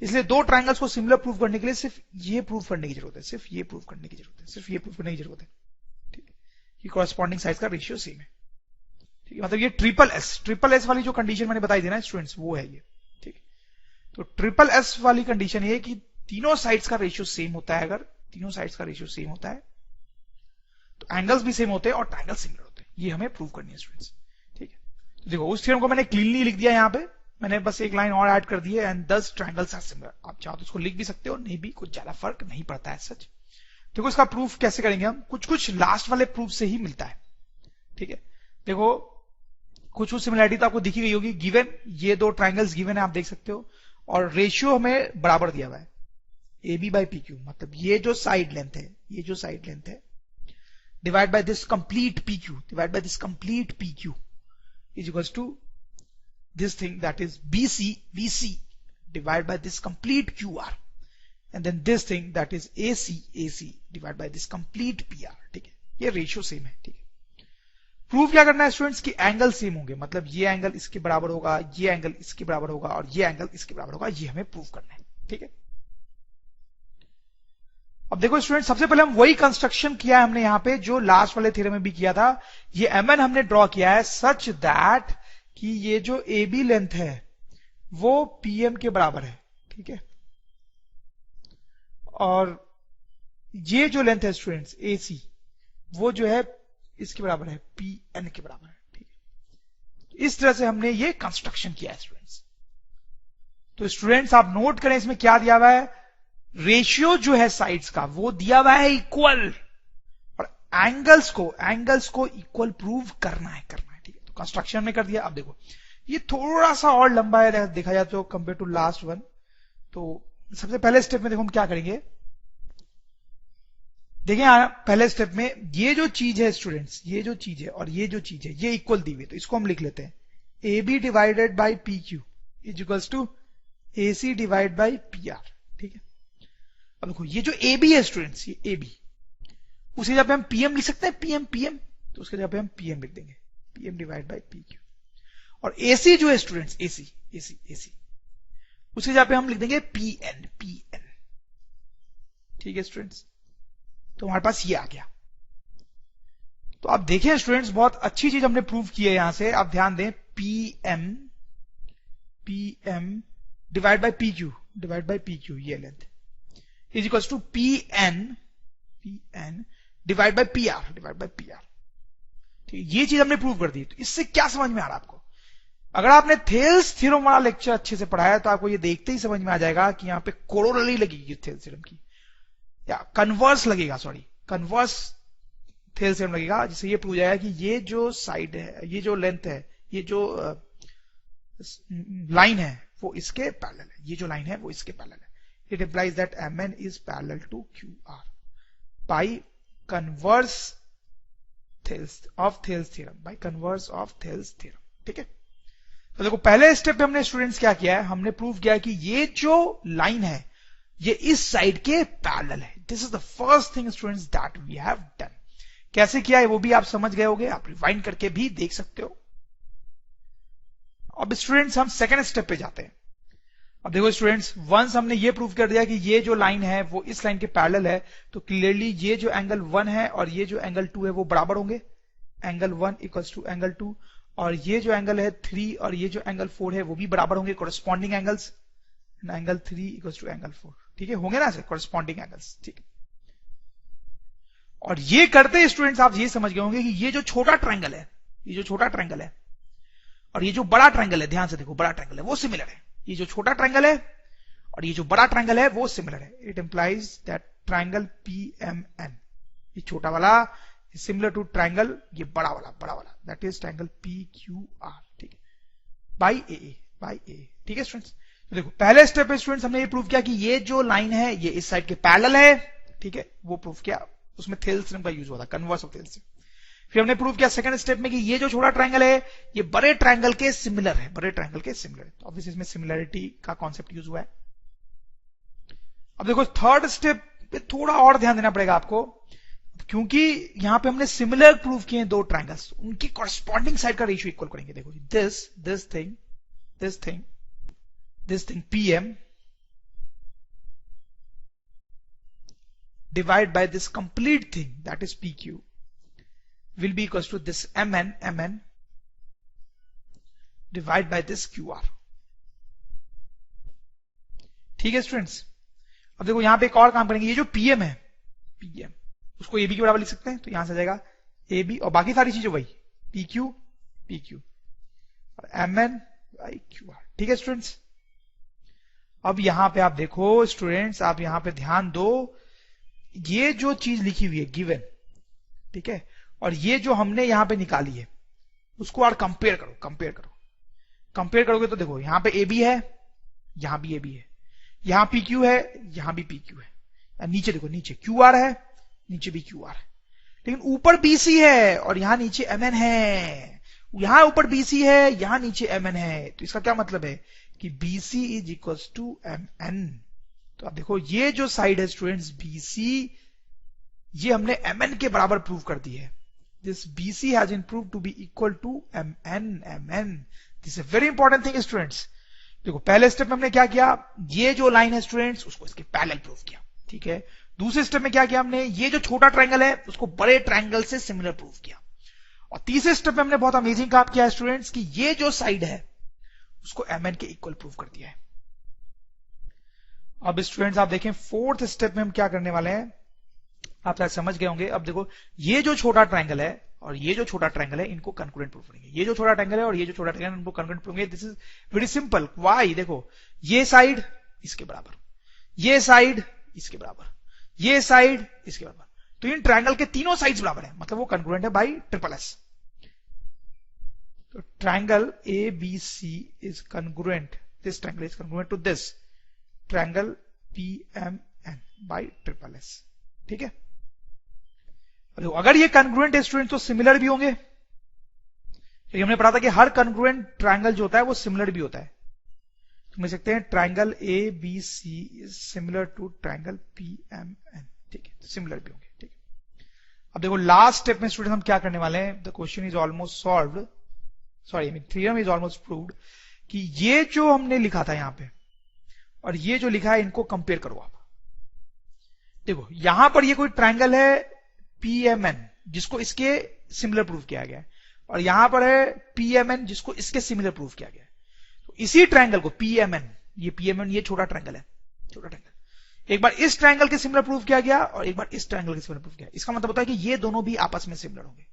इसलिए दो ट्राइंगल्स को सिमिलर प्रूव करने के लिए सिर्फ ये प्रूव करने की जरूरत है, ठीक है, कि कॉरेस्पॉन्डिंग साइड्स का रेशियो सेम है, ठीक है। मतलब ये ट्रिपल एस वाली जो कंडीशन मैंने बताई थी ना स्टूडेंट्स, वो है ये, ठीक है। तो ट्रिपल एस वाली कंडीशन ये कि तीनों साइड्स का रेशियो सेम होता है, अगर तीनों साइड्स का रेशियो सेम होता है तो एंगल्स भी सेम होते हैं और ट्राइंगल्स सिमिलर होते हैं, ये हमें प्रूव करनी है स्टूडेंट्स, ठीक है। तो देखो उस थ्योरम को मैंने क्लीनली लिख दिया, यहां पे मैंने बस एक लाइन और ऐड कर दी है, एंड 10 ट्राइंगल्स आर सिमिलर। आप चाहो तो उसको लिख भी सकते हो, नहीं भी, कुछ ज्यादा फर्क नहीं पड़ता है सच। देखो इसका प्रूफ कैसे करेंगे हम, कुछ लास्ट वाले प्रूफ से ही मिलता है, ठीक है। देखो कुछ सिमिलरिटी तो आपको दिखी गई होगी, गिवन ये दो ट्राइंगल्स गिवन है, आप देख सकते हो, और रेशियो हमें बराबर दिया हुआ है AB बाई PQ, मतलब ये जो साइड लेंथ है divide by this complete PQ is equals to this thing that is BC divided by this complete QR, and then this thing that is AC divided by this complete PR, ठीक है। ये ratio same है, ठीक है। Proof क्या करना है students कि एंगल सेम होंगे, मतलब ये एंगल इसके बराबर होगा, ये एंगल इसके बराबर होगा और ये एंगल इसके बराबर होगा, ये हमें प्रूफ करना है, ठीक है। अब देखो स्टूडेंट, सबसे पहले हम वही कंस्ट्रक्शन किया है हमने यहां पे जो लास्ट वाले थ्योरम में भी किया था। ये MN हमने ड्रॉ किया है सच दैट कि ये जो AB लेंथ है वो PM के बराबर है, ठीक है, और ये जो लेंथ है स्टूडेंट्स AC, वो जो है इसके बराबर है, PN के बराबर है, ठीक है। इस तरह से हमने ये कंस्ट्रक्शन किया है स्टूडेंट्स। तो स्टूडेंट्स आप नोट करें इसमें क्या दिया हुआ है, रेशियो जो है साइड्स का वो दिया हुआ है इक्वल, और एंगल्स को इक्वल प्रूव करना है, ठीक है। तो कंस्ट्रक्शन में कर दिया। अब देखो ये थोड़ा सा और लंबा है देखा जाए तो कंपेयर टू लास्ट वन। तो सबसे पहले स्टेप में देखो हम क्या करेंगे, देखिए पहले स्टेप में ये जो चीज है स्टूडेंट्स, ये जो चीज है और ये जो चीज है ये इक्वल दी हुई है, तो इसको हम लिख लेते हैं AB divided by PQ is equals to AC divide by PR, ठीक है। अब देखो ये जो AB है स्टूडेंट्स, ये AB, उसी जगह पे हम PM लिख सकते हैं, PM, तो उसके जगह पे हम PM लिख देंगे, PM डिवाइड बाई PQ। और AC जो है स्टूडेंट्स, AC, उसकी जगह पे हम लिख देंगे PN, ठीक है स्टूडेंट्स। तो हमारे पास ये आ गया। तो आप देखें स्टूडेंट्स, बहुत अच्छी चीज हमने प्रूव की है यहां से, आप ध्यान दें, PM डिवाइड बाई PQ ये length is equals to PN divide by PR, ठीक, ये चीज हमने प्रूव कर दी। तो इससे क्या समझ में आ रहा है आपको, अगर आपने थेल्स थ्योरम वाला लेक्चर अच्छे से पढ़ा है तो आपको ये देखते ही समझ में आ जाएगा कि यहां पे कोरोलरी लगेगी थेल्स थ्योरम की, या कन्वर्स लगेगा, कन्वर्स थेल्स थ्योरम लगेगा, जिससे ये प्रूव जाएगा कि ये जो साइड है, ये जो लेंथ है, ये जो लाइन है वो इसके पैरेलल है, ये जो लाइन है वो इसके पैरेलल है। It implies that MN is parallel to QR by converse Thales theorem, by converse of Thales theorem. ठीक है, तो देखो पहले स्टेप पे हमने स्टूडेंट्स क्या किया है, हमने प्रूव किया कि ये जो लाइन है ये इस साइड के पैरेलल है। This is the first thing students that we have done. कैसे किया है वो भी आप समझ गए होंगे, आप रिवाइंड करके भी देख सकते हो। अब स्टूडेंट्स हम सेकेंड स्टेप पे जाते हैं। अब देखो स्टूडेंट्स, वंस हमने ये प्रूव कर दिया कि ये जो लाइन है वो इस लाइन के पैरेलल है, तो क्लियरली ये जो एंगल 1 है और ये जो एंगल 2 है वो बराबर होंगे। एंगल 1 इक्वल्स टू एंगल 2, और ये जो एंगल है 3 और ये जो एंगल 4 है वो भी बराबर होंगे, corresponding angles. Angle 3 equals to angle 4, ठीक है, होंगे ना कोरस्पॉन्डिंग एंगल्स। ठीक है, और ये करते स्टूडेंट्स आप ये समझ गए होंगे कि ये जो छोटा ट्रायंगल है, ये जो छोटा ट्रायंगल है और ये जो बड़ा ट्रायंगल है, ध्यान से देखो, बड़ा ट्रायंगल है वो सिमिलर है। ये जो छोटा ट्रायंगल है और ये जो बड़ा ट्रायंगल है वो सिमिलर है। It implies that triangle PMN, ये छोटा वाला सिमिलर टू ट्रायंगल ये बड़ा वाला, दैट इज ट्रायंगल PQR। ठीक है, बाई AA। ठीक है स्टूडेंट्स, तो देखो पहले स्टेप पे स्टूडेंट्स हमने ये प्रूव किया कि ये जो लाइन है ये इस साइड के पैरेलल है। ठीक है, वो प्रूव किया, उसमें थेल्स थ्योरम का यूज हुआ था, कन्वर्स ऑफ थेल्स। फिर हमने प्रूव किया सेकंड स्टेप में कि ये जो छोटा ट्रायंगल है ये बड़े ट्रायंगल के सिमिलर है, बड़े ट्रायंगल के सिमिलर है। तो ऑब्वियसली इसमें सिमिलरिटी का कॉन्सेप्ट यूज हुआ है। अब देखो थर्ड स्टेप पे थोड़ा और ध्यान देना पड़ेगा आपको, क्योंकि यहां पे हमने सिमिलर प्रूव किए हैं दो ट्रायंगल्स, उनकी कॉरस्पॉन्डिंग साइड का रेशियो इक्वल करेंगे। देखो this thing PM divided by this complete thing that is PQ will be equals to this MN divided by this QR। ठीक है स्टूडेंट्स, अब देखो यहां पे एक और काम करेंगे। ये जो PM है, PM उसको AB के बराबर लिख सकते हैं, तो यहां से आ जाएगा AB, और बाकी सारी चीजें वही PQ और MN by QR। ठीक है स्टूडेंट्स, अब यहां पे आप देखो स्टूडेंट्स, आप यहां पे ध्यान दो, ये जो चीज लिखी हुई है गिवन, ठीक है, और ये जो हमने यहां पे निकाली है उसको और कंपेयर करोगे तो देखो यहां पे AB है, यहां भी AB है, यहां PQ है, यहां भी PQ है, नीचे देखो, नीचे QR है, नीचे भी QR है, लेकिन ऊपर BC है और यहां नीचे MN है। यहां ऊपर BC है, यहां नीचे MN है, तो इसका क्या मतलब है कि BC is equals to MN। तो आप देखो ये जो साइड है स्टूडेंट्स BC, ये हमने MN के बराबर प्रूव कर दी है। This BC has been proved to be equal to MN। This is a very important thing students. देखो पहले स्टेप में हमने क्या किया, ये जो लाइन है स्टूडेंट्स उसको इसके पैरेलल प्रूव किया। ठीक है, दूसरे स्टेप में क्या किया हमने, ये जो छोटा ट्रायंगल है उसको बड़े ट्रायंगल से सिमिलर प्रूव किया, और तीसरे स्टेप में हमने बहुत अमेजिंग काम किया स्टूडेंट्स कि ये जो साइड है उसको MN के इक्वल प्रूव कर दिया है। अब स्टूडेंट्स आप देखें फोर्थ स्टेप में हम क्या करने वाले हैं, आप शायद समझ गए होंगे। अब देखो ये जो छोटा ट्रायंगल है और ये जो छोटा ट्रायंगल है इनको कंकरेंट प्रूव करेंगे। ये जो छोटा ट्रायंगल है और ये जो छोटा ट्रायंगल है इनको कंकरेंट प्रूव करेंगे। This is very simple. Why, देखो ये साइड इसके बराबर, ये साइड इसके बराबर, ये साइड इसके बराबर, तो इन ट्रायंगल के तीनों साइड्स बराबर है, मतलब वो कंकरेंट है बाई SSS। तो triangle ABC is congruent, this triangle is congruent to this triangle PMN by SSS। ठीक है, अगर ये कंग्रुएंट है स्टूडेंट तो सिमिलर भी होंगे, क्योंकि हमने पढ़ा था कि हर कंग्रुएंट ट्रायंगल जो होता है वो सिमिलर भी होता है। तो लिख सकते हैं triangle ABC is similar to triangle PMN। ठीक है, तो सिमिलर भी होंगे। ठीक है, अब देखो लास्ट स्टेप में स्टूडेंट हम क्या करने वाले हैं, the question is almost solved, sorry theorem is almost proved, कि ये जो हमने लिखा था यहां पे और ये जो लिखा है इनको कंपेयर करो आप। देखो यहां पर ये कोई ट्रायंगल है PMN जिसको इसके सिमिलर प्रूव किया गया है, और यहां पर है PMN जिसको इसके सिमिलर प्रूव किया गया है। तो इसी ट्रायंगल को PMN, ये PMN ये छोटा ट्रायंगल है, छोटा ट्रायंगल, एक बार इस ट्रायंगल के सिमिलर प्रूव किया गया और एक बार इस ट्रायंगल के सिमिलर प्रूव किया। इसका मतलब होता है कि ये दोनों भी आपस में सिमिलर होंगे,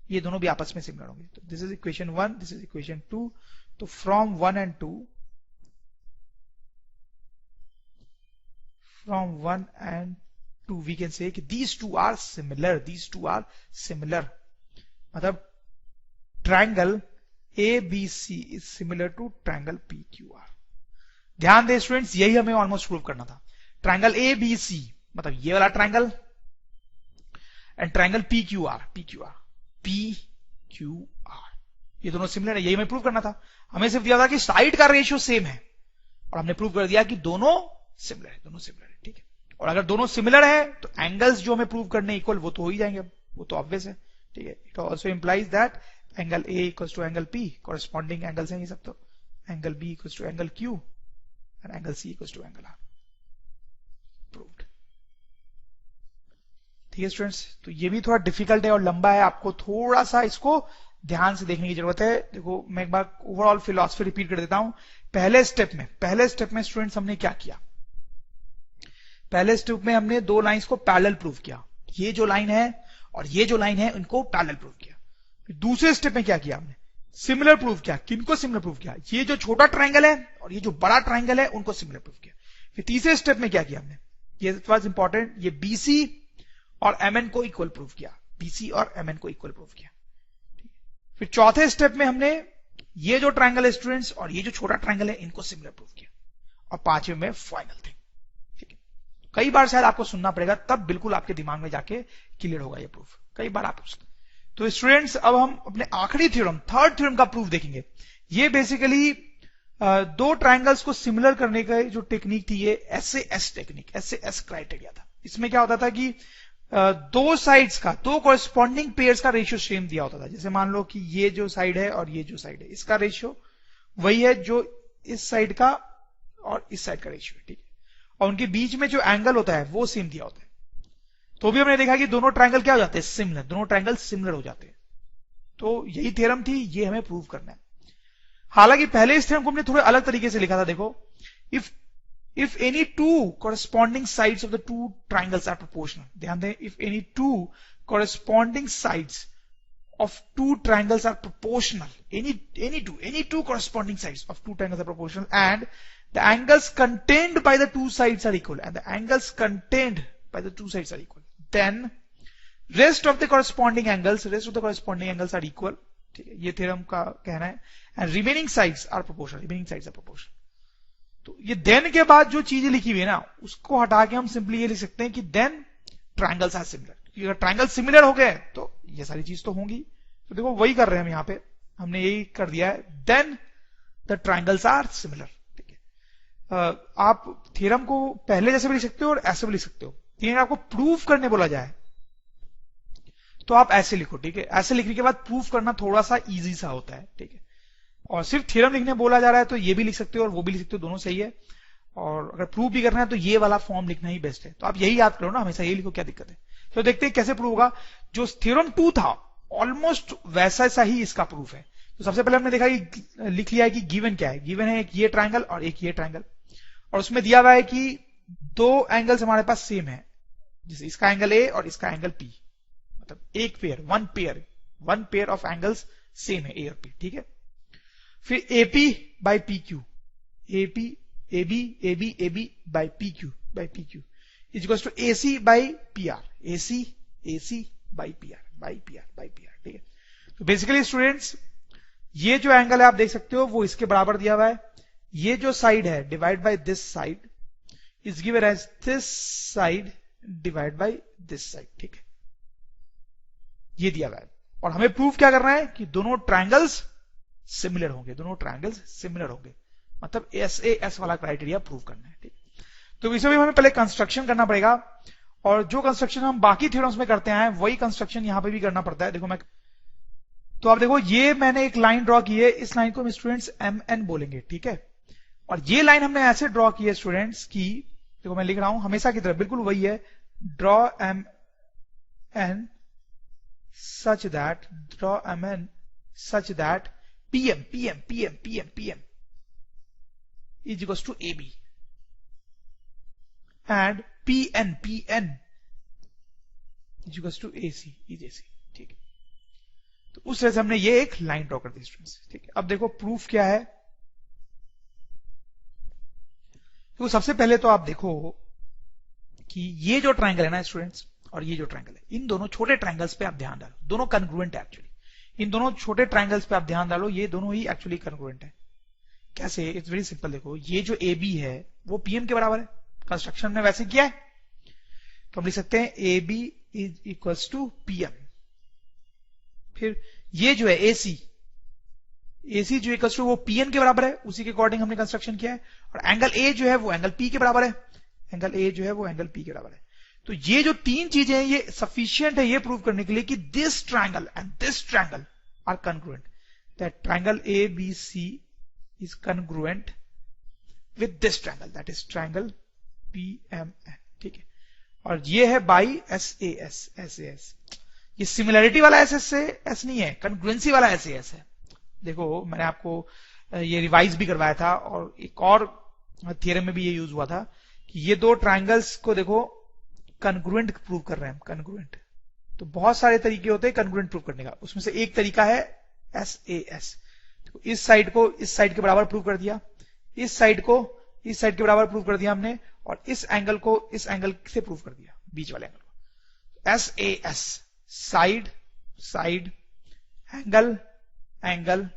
ये दोनों भी आपस में सिमिलर होंगे। तो this is equation 1, this is equation 2। तो from 1 and 2, from 1 and 2 we can say कि these two are similar, मतलब triangle ABC is similar to triangle PQR। ध्यान दे स्टूडेंट्स, यही हमें ऑलमोस्ट प्रूव करना था। ट्रायंगल ABC मतलब ये वाला triangle and triangle P Q R, ये दोनों सिमिलर है, यही हमें प्रूव करना था। हमें सिर्फ दिया था कि साइड का रेशियो सेम है और हमने प्रूव कर दिया कि दोनों सिमिलर है, ठीक है। और अगर दोनों सिमिलर है तो एंगल्स जो हमें प्रूव करने इक्वल वो तो हो ही जाएंगे, वो तो ऑब्वियस है, ठीक है। It also implies that angle A equals to angle P, corresponding angles हैं ये सब, तो angle B equals to angle Q and angle C equals to angle R, proved. ठीक है स्टूडेंट्स, तो ये भी थोड़ा डिफिकल्ट है और लंबा है, आपको थोड़ा सा इसको ध्यान से देखने की जरूरत है। देखो मैं एक बार ओवरऑल फिलॉसफी रिपीट कर देता हूं। पहले स्टेप में स्टूडेंट्स हमने क्या किया, पहले स्टेप में हमने दो लाइंस को पैरेलल प्रूव किया, ये जो लाइन है और ये जो लाइन है इनको पैरेलल प्रूव किया। फिर दूसरे स्टेप में क्या किया हमने, सिमिलर प्रूव किया। किनको सिमिलर प्रूव किया, ये जो छोटा ट्राइंगल है और ये जो बड़ा ट्राइंगल है उनको सिमिलर प्रूव किया। फिर तीसरे स्टेप में क्या किया हमने, ये वाज इंपॉर्टेंट, ये बीसी और एमएन को इक्वल प्रूव किया, बीसी और एमएन को इक्वल प्रूव किया। फिर चौथे स्टेप में हमने ये जो ट्राइंगल है स्टूडेंट्स और ये जो छोटा ट्राइंगल है इनको सिमिलर प्रूव किया। और पांचवें में फाइनल थिंग, ठीक है। कई बार शायद आपको सुनना पड़ेगा, तब बिल्कुल आपके दिमाग में जाके क्लियर होगा ये प्रूफ, कई बार आप पूछते। तो स्टूडेंट्स अब हम अपने आखिरी थ्योरम, थर्ड थ्योरम का प्रूफ देखेंगे। ये बेसिकली दो ट्राइंगल्स को सिमिलर करने का जो टेक्निक थी, ये एसएएस टेक्निक, एसएएस क्राइटेरिया था। इसमें क्या होता था कि दो साइड्स का, दो कॉरेस्पॉन्डिंग पेयर्स का रेशियो सेम दिया होता था। जैसे मान लो कि ये जो साइड है और ये जो साइड है, इसका रेशियो वही है जो इस साइड का और इस साइड का रेशियो है, ठीक है। और उनके बीच में जो एंगल होता है वो सेम दिया होता है। तो भी हमने देखा कि दोनों ट्राइंगल क्या हो जाते हैं, सिमिलर, दोनों ट्राइंगल सिमिलर हो जाते हैं। तो यही थ्योरम थी, ये हमें प्रूव करना है। हालांकि पहले इस थ्योरम को हमने थोड़े अलग तरीके से लिखा था। देखो, if any two corresponding sides of the two triangles are proportional, ध्यान दें, if any two corresponding sides of two triangles are proportional, any two corresponding sides of two triangles are proportional, and the angles contained by the two sides are equal, then rest of the corresponding angles are equal, ठीक है, ये theorem का कहना है। and remaining sides are proportional। तो ये then के बाद जो चीजें लिखी हुई है ना, उसको हटा के हम सिंपली ये लिख सकते हैं कि देन ट्राइंगल्स आर सिमिलर। क्योंकि अगर ट्राइंगल सिमिलर हो गए तो ये सारी चीज तो होंगी। तो देखो वही कर रहे हैं हम यहाँ पे, हमने यही कर दिया है, then the triangles are similar, ठीक है। आप थ्योरम को पहले जैसे भी लिख सकते हो और ऐसे भी लिख सकते हो। लेकिन आपको प्रूफ करने बोला जाए तो आप ऐसे लिखो, ठीक है। ऐसे लिखने के बाद प्रूफ करना थोड़ा सा इजी सा होता है, ठीक है। और सिर्फ थ्योरम लिखने बोला जा रहा है तो ये भी लिख सकते हो और वो भी लिख सकते हो, दोनों सही है। और अगर प्रूफ भी करना है तो ये वाला फॉर्म लिखना ही बेस्ट है। तो आप यही याद करो ना, हमेशा यही लिखो, क्या दिक्कत है। तो देखते हैं कैसे प्रूफ होगा। जो थ्योरम 2 था ऑलमोस्ट वैसा सा ही इसका प्रूफ है। तो सबसे पहले हमने देखा कि लिख लिया है कि गिवन क्या है। गिवन है एक ये ट्राइंगल और एक ये ट्राइंगल, और उसमें दिया हुआ है कि दो एंगल्स हमारे पास सेम है, जैसे इसका एंगल ए और इसका एंगल पी, मतलब एक pair, one pair of angles same है, ए और पी, ठीक है। फिर AP by PQ, AP AB by PQ is equal to AC by PR, AC by PR, ठीक है। तो बेसिकली स्टूडेंट्स, ये जो एंगल है आप देख सकते हो वो इसके बराबर दिया हुआ है। ये जो साइड है divide by this side is given as this side divide by this side, ठीक है, ये दिया हुआ है। और हमें प्रूफ क्या करना है कि दोनों ट्राइंगल्स सिमिलर होंगे, मतलब एसएएस वाला क्राइटेरिया प्रूव करना है, ठीक। तो इसमें भी हमें पहले कंस्ट्रक्शन करना पड़ेगा, और जो कंस्ट्रक्शन हम बाकी थ्योरम्स में करते हैं वही कंस्ट्रक्शन यहां पे भी करना पड़ता है। देखो तो आप देखो, ये मैंने एक लाइन ड्रॉ की है, इस लाइन को हम स्टूडेंट्स MN बोलेंगे, ठीक है। और ये लाइन हमने ऐसे ड्रॉ की है स्टूडेंट्स की, देखो मैं लिख रहा हूं हमेशा की तरह, बिल्कुल वही है, draw MN such that PM is equals to AB and PN is equals to AC, ठीक है। तो उस तरह से हमने ये एक लाइन ड्रॉ कर दी स्टूडेंट्स, ठीक है। अब देखो प्रूफ क्या है। तो सबसे पहले तो आप देखो कि ये जो ट्राइंगल है ना स्टूडेंट्स, और ये जो ट्राइंगल है, इन दोनों छोटे ट्राइंगल्स पे आप ध्यान डालो, दोनों कन्ग्रुएंट है एक्चुअली। इन दोनों छोटे ट्राइंगल्स पे आप ध्यान डालो, ये दोनों ही एक्चुअली कन्ग्रुएंट है। कैसे? It's very simple. देखो, ये जो AB है वो PM के बराबर है, कंस्ट्रक्शन में वैसे किया है, तो हम लिख सकते हैं AB is equals to PM. फिर ये जो है एसी, एसी जो इक्वल्स टू वो पीएन के बराबर है, उसी के अकॉर्डिंग हमने कंस्ट्रक्शन किया है। और एंगल ए जो है वो एंगल पी के बराबर है, एंगल ए जो है वो एंगल पी के बराबर है। तो ये जो तीन चीजें हैं ये सफिशियंट है ये प्रूव करने के लिए कि this triangle and this triangle are congruent, that triangle A B C is congruent with this triangle, that is triangle PMN. ठीक है, और ये है by S A S, S A S. ये सिमिलरिटी वाला एस एस से S नहीं है, कॉन्ग्रुएंसी वाला एस ए एस है। देखो मैंने आपको ये रिवाइज भी करवाया था और एक और थियरम में भी ये यूज हुआ था कि ये दो ट्रायंगल्स को देखो कॉन्ग्रुएंट प्रूव कर रहे हैं हम, कॉन्ग्रुएंट। तो बहुत सारे तरीके होते हैं कॉन्ग्रुएंट प्रूव करने का, उसमें से एक तरीका है एस ए एस। इस साइड को इस साइड के बराबर प्रूव कर दिया, इस साइड को इस साइड के बराबर प्रूव कर दिया हमने, और इस एंगल को इस एंगल से प्रूव कर दिया, बीच वाले एंगल को। S A S, side side, angle angle,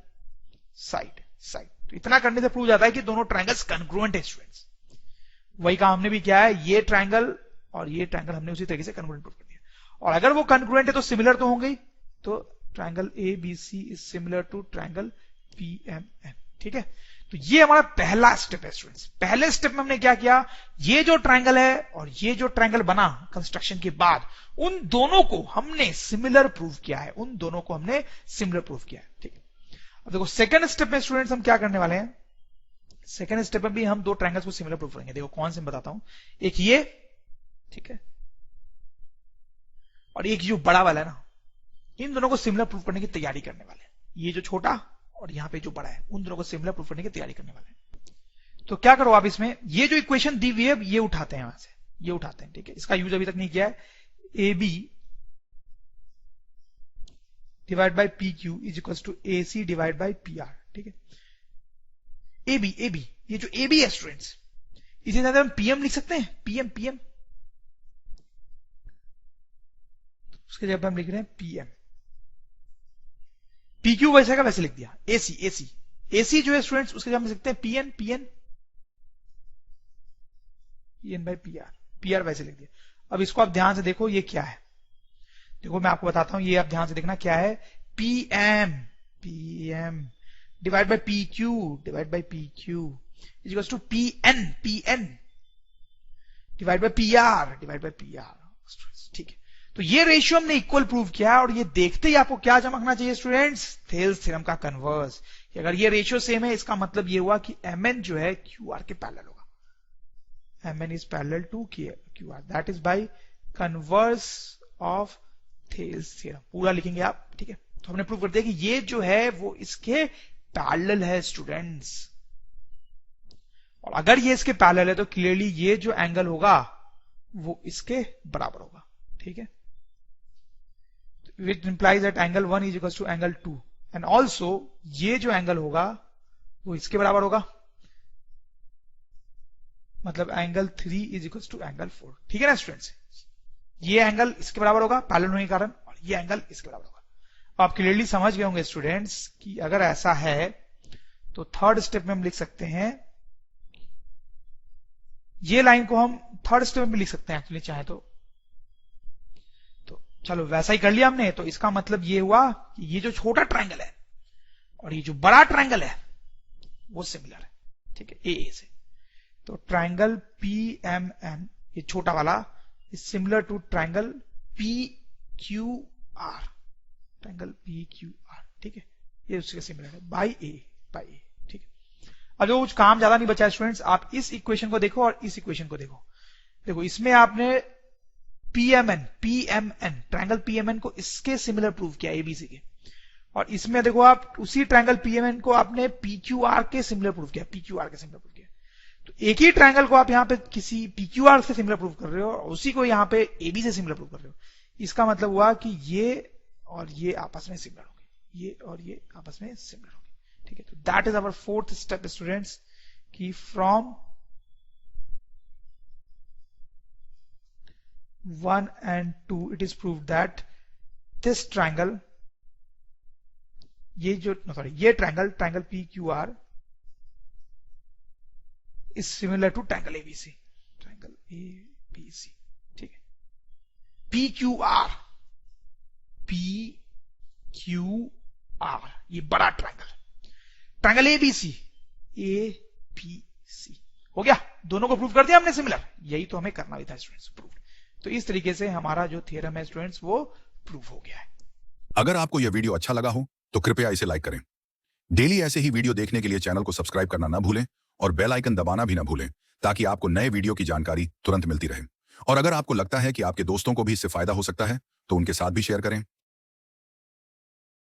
side side. तो इतना करने से प्रूव जाता है कि दोनों ट्रायंगल्स कॉन्ग्रुएंट है स्टूडेंट्स। वही काम हमने भी किया है, ये ट्रायंगल और ये ट्रायंगल हमने उसी तरीके से कॉन्ग्रुएंट प्रूव कर दिया। और अगर वो कॉन्ग्रुएंट है तो सिमिलर तो होंगे, तो triangle A B C is similar to triangle PMN. ठीक है, तो ये हमारा पहला स्टेप है स्टूडेंट्स। पहले स्टेप में हमने क्या किया, ये जो ट्रायंगल है और ये जो ट्रायंगल बना कंस्ट्रक्शन के बाद, उन दोनों को हमने सिमिलर प्रूव किया है, उन दोनों को हमने सिमिलर प्रूव किया है। ठीक है, अब देखो सेकंड स्टेप में स्टूडेंट्स हम क्या करने वाले हैं। सेकंड स्टेप में भी हम दो ट्रायंगल्स को सिमिलर प्रूव करेंगे। देखो कौन से मैं बताता हूं, एक ये, ठीक है, और एक जो बड़ा वाला है ना, इन दोनों को सिमिलर प्रूव करने की तैयारी करने वाले हैं। ये जो छोटा और यहां पे जो बड़ा है, उन दोनों को सिमिलर प्रूव करने की तैयारी करने वाले हैं। तो क्या करो आप इसमें, ये जो इक्वेशन दी हुई है ये उठाते हैं, यहां से ये उठाते हैं। ठीक है, इसका यूज अभी तक नहीं किया है। A B divide by P Q is equal to A C divide by P R. ठीक है, ए बी ये जो ए बी है स्टूडेंट्स, इसे ज्यादा हम पीएम लिख सकते हैं, पीएम पीएम, उसके जगह हम लिख रहे हैं पीएम। पी क्यू वैसे का वैसे लिख दिया, एसी एसी एसी जो है स्टूडेंट्स उसके जगह हम लिख सकते हैं PN PN PN by P are, P R वैसे लिख दिया। अब इसको आप ध्यान से देखो, ये क्या है, देखो मैं आपको बताता हूं, ये आप ध्यान से देखना क्या है। PM PM divide by P Q divide by P Q is equal to PN PN divide by P R divide by P R. ठीक है, तो ये रेशियो हमने इक्वल प्रूव किया, और ये देखते ही आपको क्या चमकना चाहिए स्टूडेंट्स, थेल्स थ्योरम का कन्वर्स। कि अगर ये रेशियो सेम है, इसका मतलब ये हुआ कि mn जो है qr के पैरेलल होगा। mn is parallel to qr, that is by converse of Thales theorem. पूरा लिखेंगे आप। ठीक है, तो हमने प्रूव कर दिया कि ये जो है वो इसके पैरेलल है स्टूडेंट्स, और अगर ये इसके पैरेलल है तो क्लियरली ये जो एंगल होगा वो इसके बराबर होगा। ठीक है, which implies that angle 1 is equals to angle 2, and also ये जो एंगल होगा वो इसके बराबर होगा, मतलब angle 3 is equals to angle 4। ठीक है ना स्टूडेंट्स, ये एंगल इसके बराबर होगा पैरेलल होने के कारण, और ये एंगल इसके बराबर होगा। आप क्लियरली समझ गए होंगे स्टूडेंट्स कि अगर ऐसा है तो थर्ड स्टेप में हम लिख सकते हैं, ये लाइन को हम थर्ड स्टेप में भी लिख सकते हैं एक्चुअली चाहे तो चलो वैसा ही कर लिया हमने। तो इसका मतलब ये हुआ कि ये जो छोटा ट्रायंगल है और ये जो बड़ा ट्रायंगल है वो सिमिलर है। ठीक है, ए से। तो ट्रायंगल पीएमएन ये छोटा वाला is similar to triangle PQR, triangle PQR. ठीक है, ये उसके सिमिलर है बाई ए। ठीक है, अब जो कुछ काम ज्यादा नहीं बचा है स्टूडेंट्स, आप इस इक्वेशन को देखो और इस इक्वेशन को देखो। देखो इसमें आपने पीएमएन ट्रायंगल पीएमएन को इसके सिमिलर प्रूव किया एबीसी के, और इसमें देखो आप उसी ट्रायंगल पीएमएन को आपने पीक्यूआर के सिमिलर प्रूव किया, पीक्यूआर के सिमिलर प्रूव किया। तो एक ही ट्रायंगल को आप यहां पे किसी पीक्यूआर से सिमिलर प्रूव कर रहे हो और उसी को यहां पे एबी से सिमिलर प्रूव कर रहे हो। इसका मतलब हुआ कि ये और ये आपस में सिमिलर होंगे, ये और ये आपस में सिमिलर होंगे। ठीक है, तो that is our fourth step students, कि from 1 and 2 it is proved that this triangle, ये जो ये triangle PQR is similar to triangle ABC, triangle ABC। ठीक है, P Q R, P Q R, ये बड़ा triangle ABC, A B C, हो गया। दोनों को प्रूव कर दिया हमने सिमिलर, यही तो हमें करना भी था स्टूडेंट्स, प्रूव। तो इस तरीके से हमारा जो थ्योरम है स्टूडेंट्स वो प्रूव हो गया है। अगर आपको यह वीडियो अच्छा लगा हो तो कृपया इसे लाइक करें। डेली ऐसे ही वीडियो देखने के लिए चैनल को सब्सक्राइब करना ना भूलें और बेल आइकन दबाना भी ना भूलें, ताकि आपको नए वीडियो की जानकारी तुरंत मिलती रहे। और अगर आपको लगता है कि आपके दोस्तों को भी इससे फायदा हो सकता है तो उनके साथ भी शेयर करें।